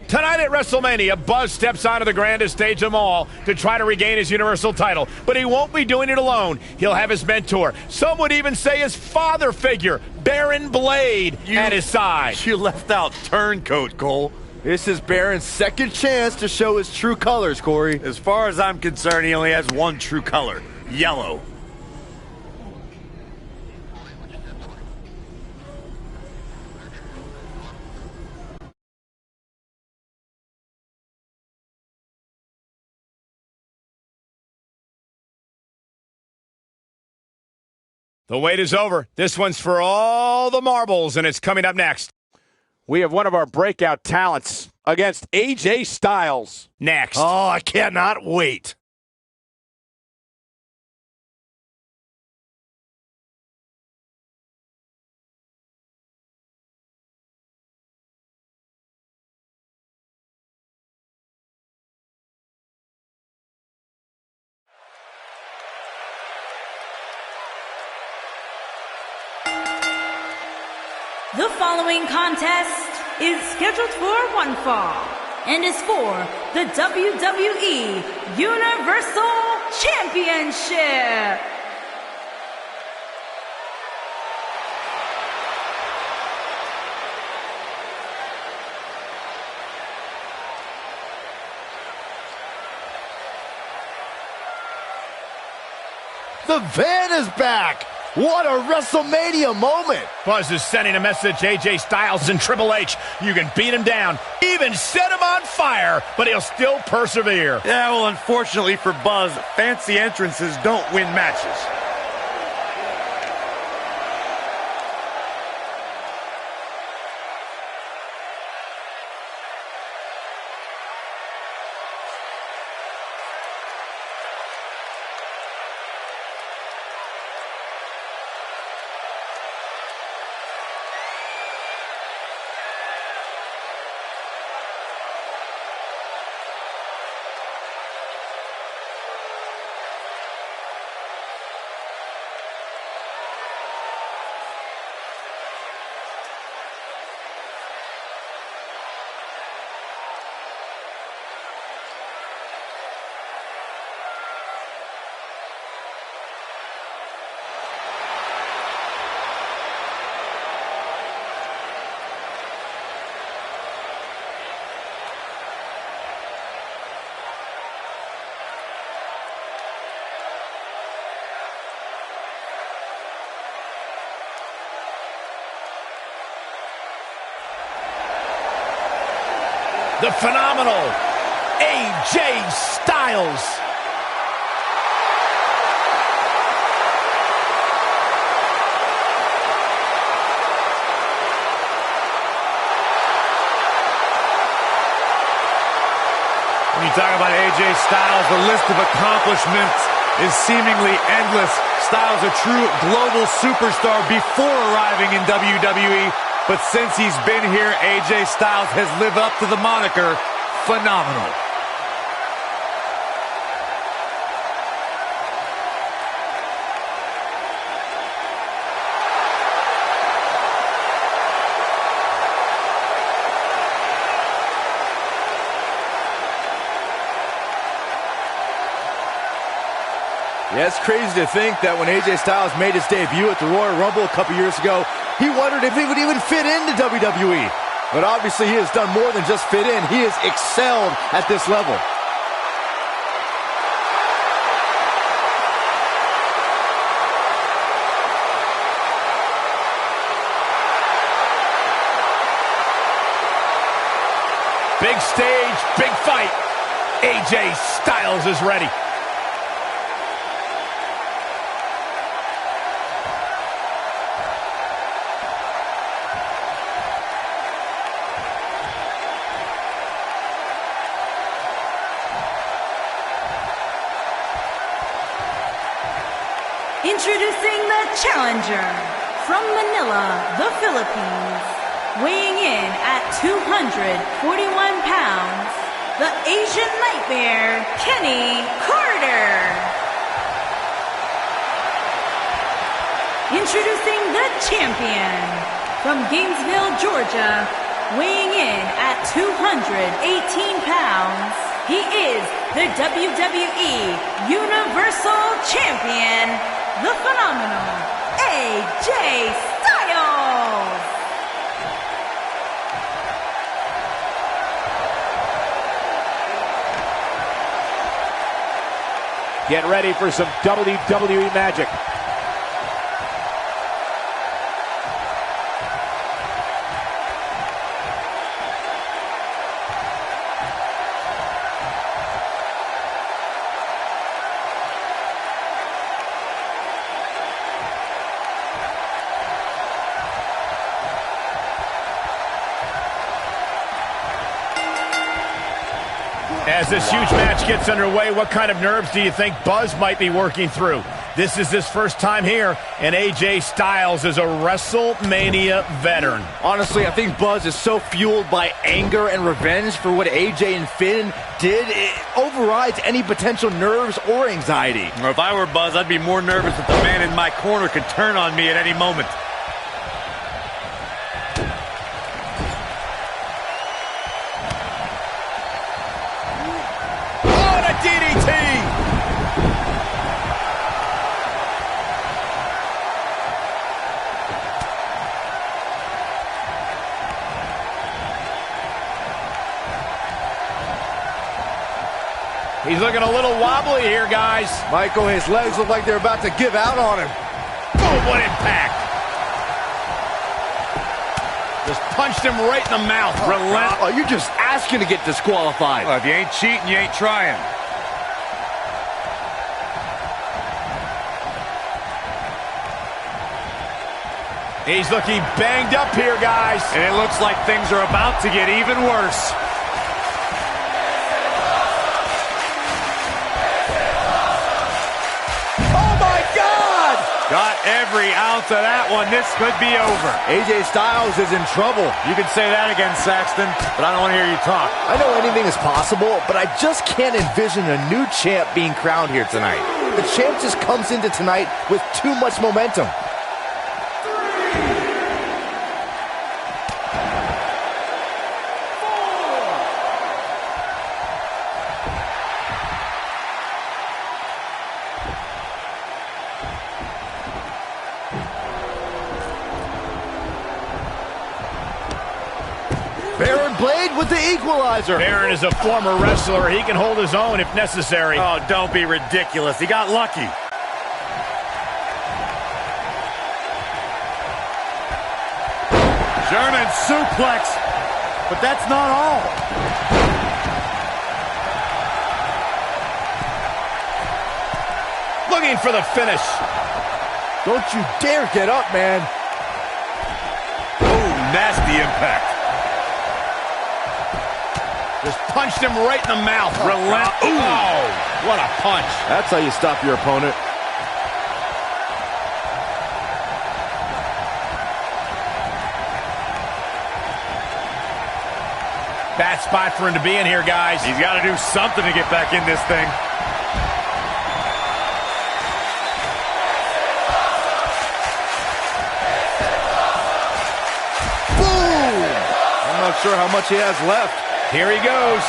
Tonight at WrestleMania, Buzz steps onto the grandest stage of them all to try to regain his Universal title. But he won't be doing it alone. He'll have his mentor, some would even say his father figure, Baron Blade, at his side. You left out Turncoat, Cole. This is Baron's second chance to show his true colors, Corey. As far as I'm concerned, he only has one true color, yellow. The wait is over. This one's for all the marbles, and it's coming up next. We have one of our breakout talents against AJ Styles. Next. Oh, I cannot wait. The following contest is scheduled for one fall and is for the WWE Universal Championship. The van is back. What a WrestleMania moment. Buzz is sending a message to AJ Styles and Triple H. You can beat him down, even set him on fire, but he'll still persevere. Yeah, well, unfortunately for Buzz, fancy entrances don't win matches. The phenomenal AJ Styles. When you talk about AJ Styles, the list of accomplishments is seemingly endless. Styles a true global superstar before arriving in WWE. But since he's been here, AJ Styles has lived up to the moniker, phenomenal. Yeah, it's crazy to think that when AJ Styles made his debut at the Royal Rumble a couple years ago, he wondered if he would even fit into WWE. But obviously he has done more than just fit in. He has excelled at this level. Big stage, big fight. AJ Styles is ready. Introducing the challenger from Manila, the Philippines, weighing in at 241 pounds, the Asian Nightmare, Kenny Carter. Introducing the champion from Gainesville, Georgia, weighing in at 218 pounds, he is the WWE Universal Champion, the phenomenal AJ Styles. Get ready for some WWE magic. As this huge match gets underway, what kind of nerves do you think Buzz might be working through? This is his first time here, and AJ Styles is a WrestleMania veteran. Honestly, I think Buzz is so fueled by anger and revenge for what AJ and Finn did, it overrides any potential nerves or anxiety. Or if I were Buzz, I'd be more nervous that the man in my corner could turn on me at any moment. DDT! He's looking a little wobbly here, guys. Michael, his legs look like they're about to give out on him. Boom, what impact. Just punched him right in the mouth. Oh, you're just asking to get disqualified. Well, if you ain't cheating, you ain't trying. He's looking banged up here, guys. And it looks like things are about to get even worse. Oh, my God! Got every ounce of that one. This could be over. AJ Styles is in trouble. You can say that again, Saxton, but I don't want to hear you talk. I know anything is possible, but I just can't envision a new champ being crowned here tonight. The champ just comes into tonight with too much momentum. Blade with the equalizer. Baron is a former wrestler. He can hold his own if necessary. Oh, don't be ridiculous. He got lucky. German suplex, but that's not all. Looking for the finish. Don't you dare get up, man. Oh, nasty impact. Just punched him right in the mouth. Oh, what a punch. That's how you stop your opponent. Bad spot for him to be in here, guys. He's got to do something to get back in this thing. Boom! I'm not sure how much he has left. Here he goes.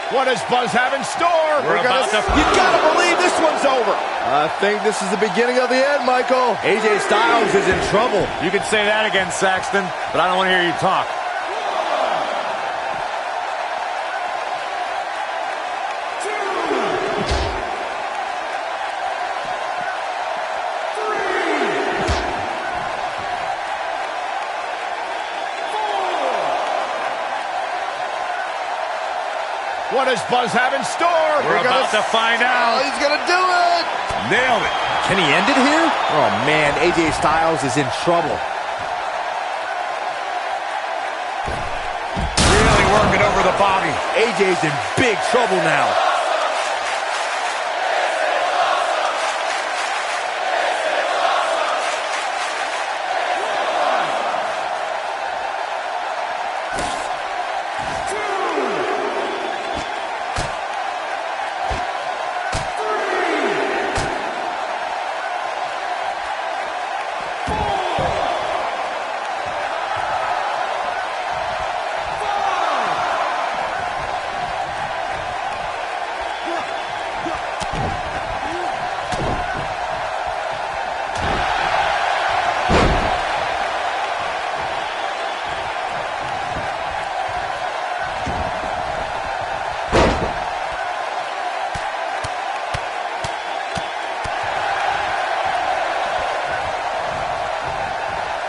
What does Buzz have in store? You gotta believe this one's over. I think this is the beginning of the end, Michael. AJ Styles is in trouble. You can say that again, Saxton, but I don't want to hear you talk. What does Buzz have in store? We're about to find out. Oh, he's gonna do it. Nailed it. Can he end it here? Oh, man, AJ Styles is in trouble. Really working over the body. AJ's in big trouble now.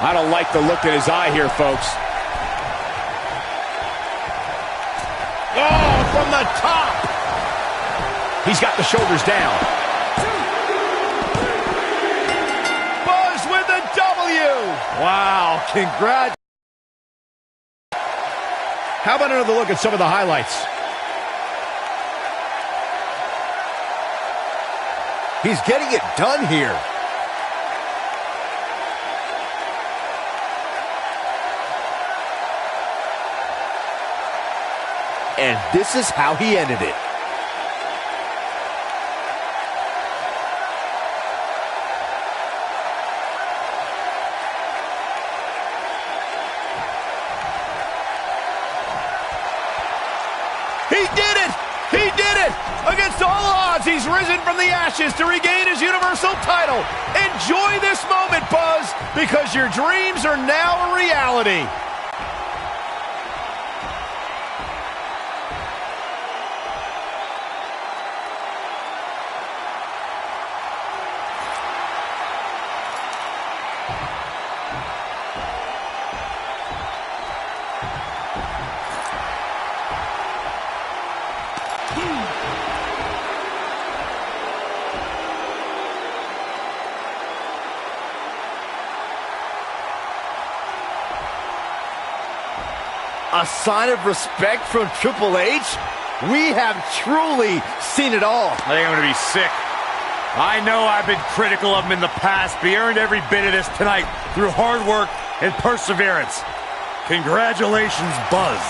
I don't like the look in his eye here, folks. Oh, from the top. He's got the shoulders down. Buzz with the W. Wow, congrats. How about another look at some of the highlights? He's getting it done here. And this is how he ended it. He did it! He did it! Against all odds, he's risen from the ashes to regain his Universal title. Enjoy this moment, Buzz, because your dreams are now a reality. A sign of respect from Triple H? We have truly seen it all. I think I'm going to be sick. I know I've been critical of him in the past, but he earned every bit of this tonight through hard work and perseverance. Congratulations, Buzz.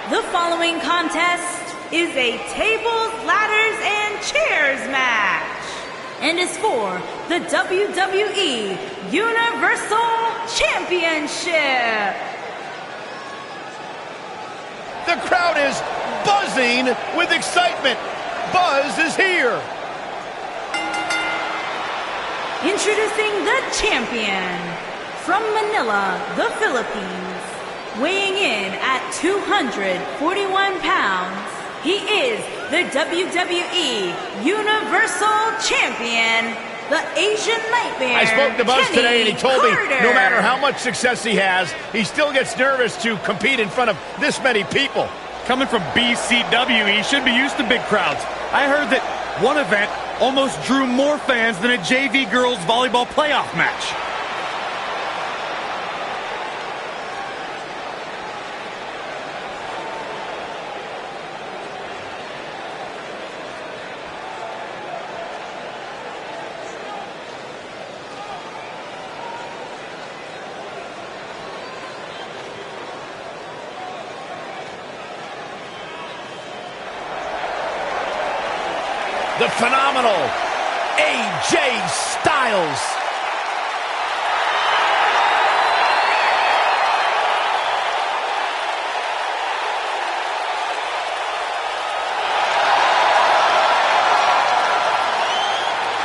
The following contest is a tables, ladders, and chairs match and is for the WWE Universal Championship. The crowd is buzzing with excitement. Buzz is here. Introducing the champion from Manila, the Philippines, weighing in at 241 pounds, he is the WWE Universal Champion, the Asian Nightmare. I spoke to Buzz today, and he told me no matter how much success he has, he still gets nervous to compete in front of this many people. Coming from BCW, he should be used to big crowds. I heard that one event almost drew more fans than a JV girls volleyball playoff match. The phenomenal AJ Styles.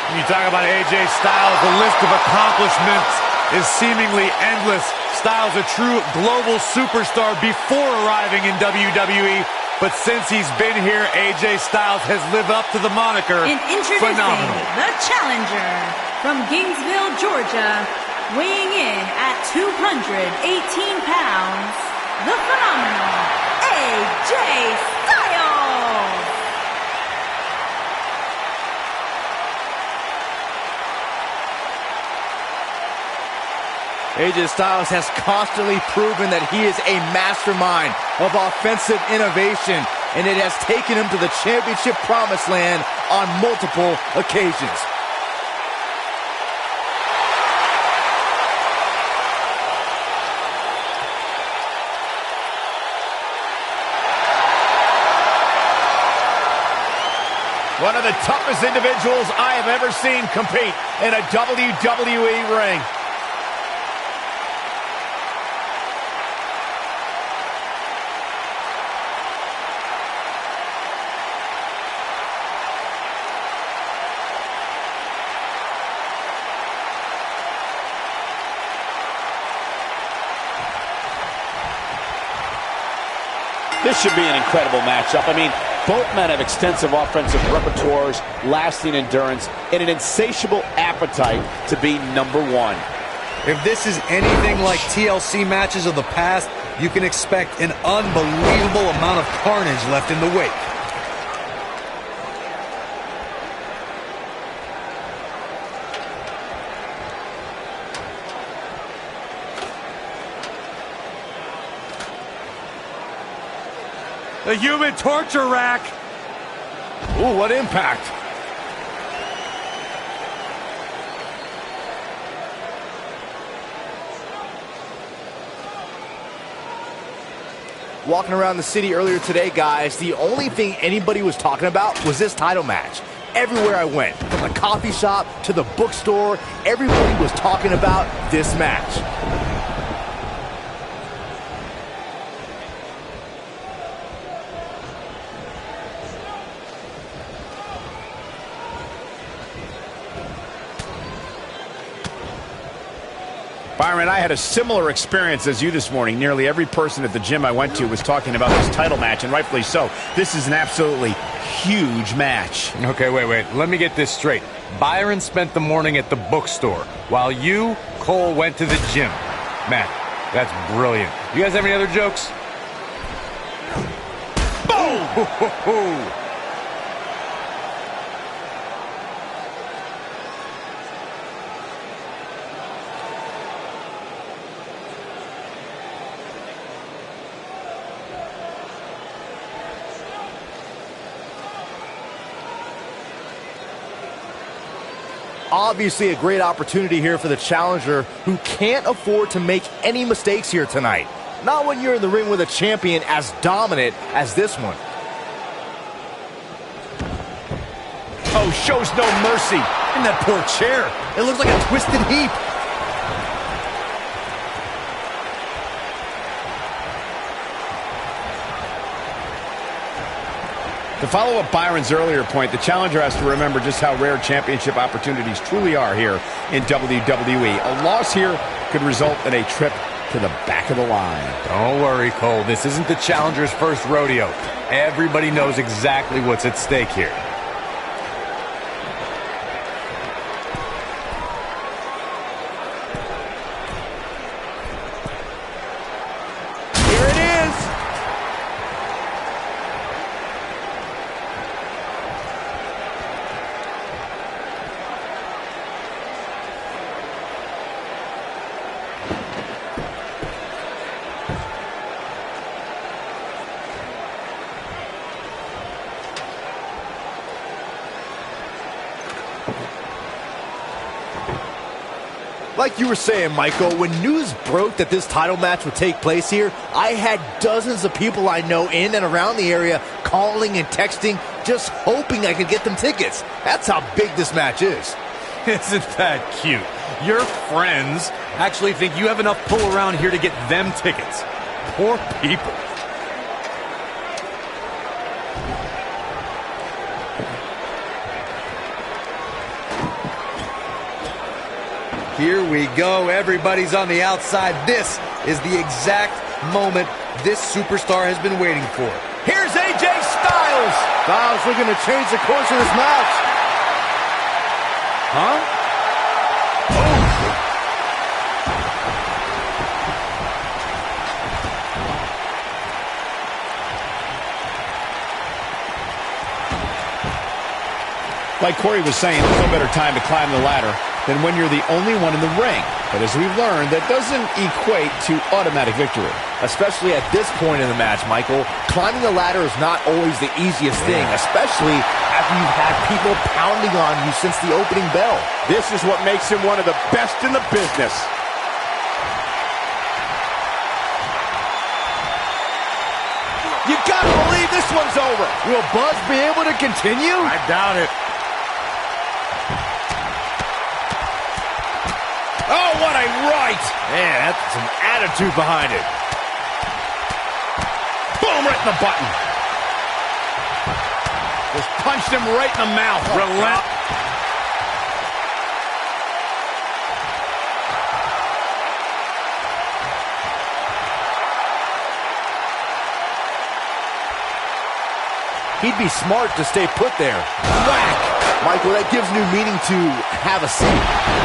When you talk about AJ Styles, the list of accomplishments is seemingly endless. Styles, a true global superstar before arriving in WWE. But since he's been here, AJ Styles has lived up to the moniker. And introducing the challenger from Gainesville, Georgia, weighing in at 218 pounds, the phenomenal AJ Styles. AJ Styles has constantly proven that he is a mastermind of offensive innovation, and it has taken him to the championship promised land on multiple occasions. One of the toughest individuals I have ever seen compete in a WWE ring. This should be an incredible matchup. I mean, both men have extensive offensive repertoires, lasting endurance, and an insatiable appetite to be number one. If this is anything like TLC matches of the past, you can expect an unbelievable amount of carnage left in the wake. The human torture rack. Ooh, what impact. Walking around the city earlier today, guys, the only thing anybody was talking about was this title match. Everywhere I went, from the coffee shop to the bookstore, everybody was talking about this match. Byron, I had a similar experience as you this morning. Nearly every person at the gym I went to was talking about this title match, and rightfully so. This is an absolutely huge match. Okay, wait. Let me get this straight. Byron spent the morning at the bookstore, while you, Cole, went to the gym. Man, that's brilliant. You guys have any other jokes? Boom! Obviously a great opportunity here for the challenger, who can't afford to make any mistakes here tonight. Not when you're in the ring with a champion as dominant as this one. Oh, shows no mercy. And that poor chair. It looks like a twisted heap. To follow up Byron's earlier point, the challenger has to remember just how rare championship opportunities truly are here in WWE. A loss here could result in a trip to the back of the line. Don't worry, Cole. This isn't the challenger's first rodeo. Everybody knows exactly what's at stake here. Here it is. Like you were saying, Michael, when news broke that this title match would take place here, I had dozens of people I know in and around the area calling and texting, just hoping I could get them tickets. That's how big this match is. Isn't that cute? Your friends actually think you have enough pull around here to get them tickets. Poor people. Here we go. Everybody's on the outside. This is the exact moment this superstar has been waiting for. Here's AJ Styles. Styles looking to change the course of this match. Huh? Like Corey was saying, there's no better time to climb the ladder than when you're the only one in the ring. But as we've learned, that doesn't equate to automatic victory. Especially at this point in the match, Michael. Climbing the ladder is not always the easiest thing, especially after you've had people pounding on you since the opening bell. This is what makes him one of the best in the business. You gotta believe this one's over. Will Buzz be able to continue? I doubt it. Oh, what a right! Man, that's some attitude behind it. Boom, right in the button. Just punched him right in the mouth. Relent. He'd be smart to stay put there. Whack! Michael, that gives new meaning to have a seat.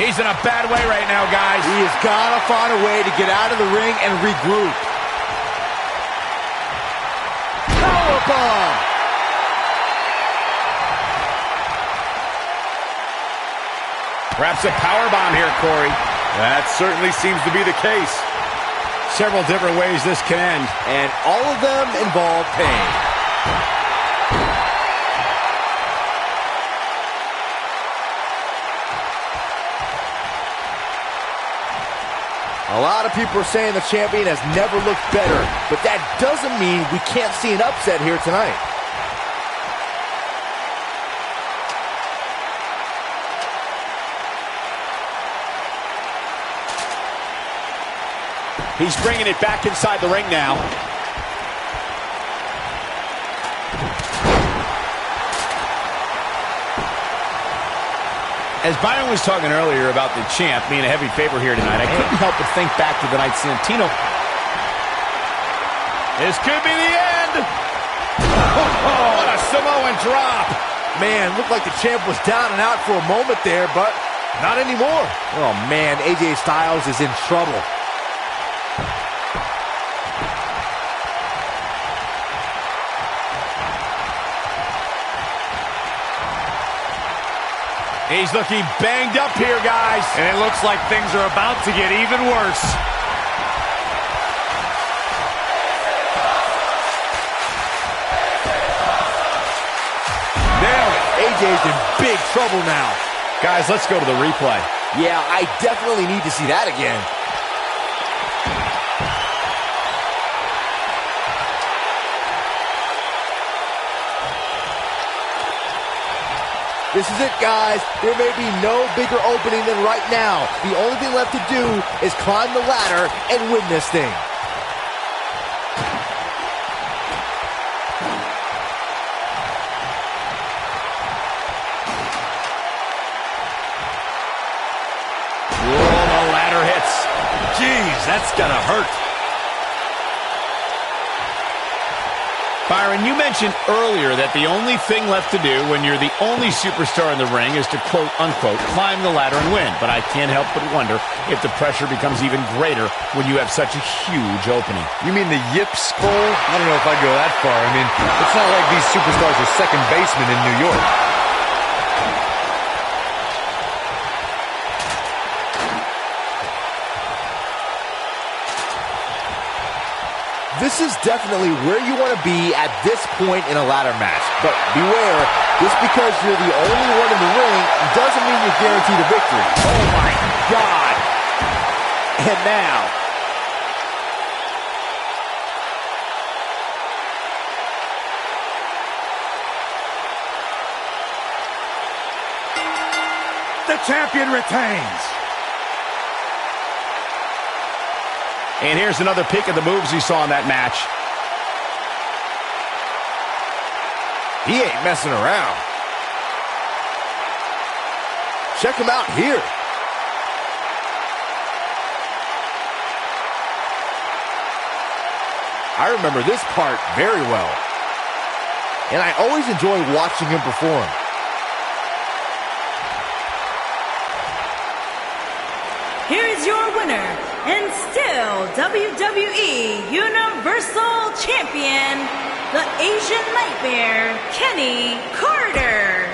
He's in a bad way right now, guys. He has got to find a way to get out of the ring and regroup. Powerbomb! Perhaps a powerbomb here, Corey. That certainly seems to be the case. Several different ways this can end. And all of them involve pain. A lot of people are saying the champion has never looked better, but that doesn't mean we can't see an upset here tonight. He's bringing it back inside the ring now. As Byron was talking earlier about the champ being a heavy favorite here tonight, I couldn't help but think back to the night Santino. This could be the end. Oh, what a Samoan drop. Man, looked like the champ was down and out for a moment there, but not anymore. Oh, man, AJ Styles is in trouble. He's looking banged up here, guys. And it looks like things are about to get even worse. AJ's in big trouble now. Guys, let's go to the replay. Yeah, I definitely need to see that again. This is it, guys. There may be no bigger opening than right now. The only thing left to do is climb the ladder and win this thing. Whoa, the ladder hits. Jeez, that's gonna hurt. Byron, you mentioned earlier that the only thing left to do when you're the only superstar in the ring is to quote-unquote climb the ladder and win. But I can't help but wonder if the pressure becomes even greater when you have such a huge opening. You mean the yips bowl? I don't know if I'd go that far. I mean, it's not like these superstars are second basemen in New York. This is definitely where you want to be at this point in a ladder match. But beware, just because you're the only one in the ring doesn't mean you're guaranteed a victory. Oh my God! And now, the champion retains. And here's another peek at the moves we saw in that match. he ain't messing around. Check him out here. I remember this part very well. And I always enjoy watching him perform. Here is your winner, and still WWE Universal Champion, the Asian Nightmare, Kenny Carter.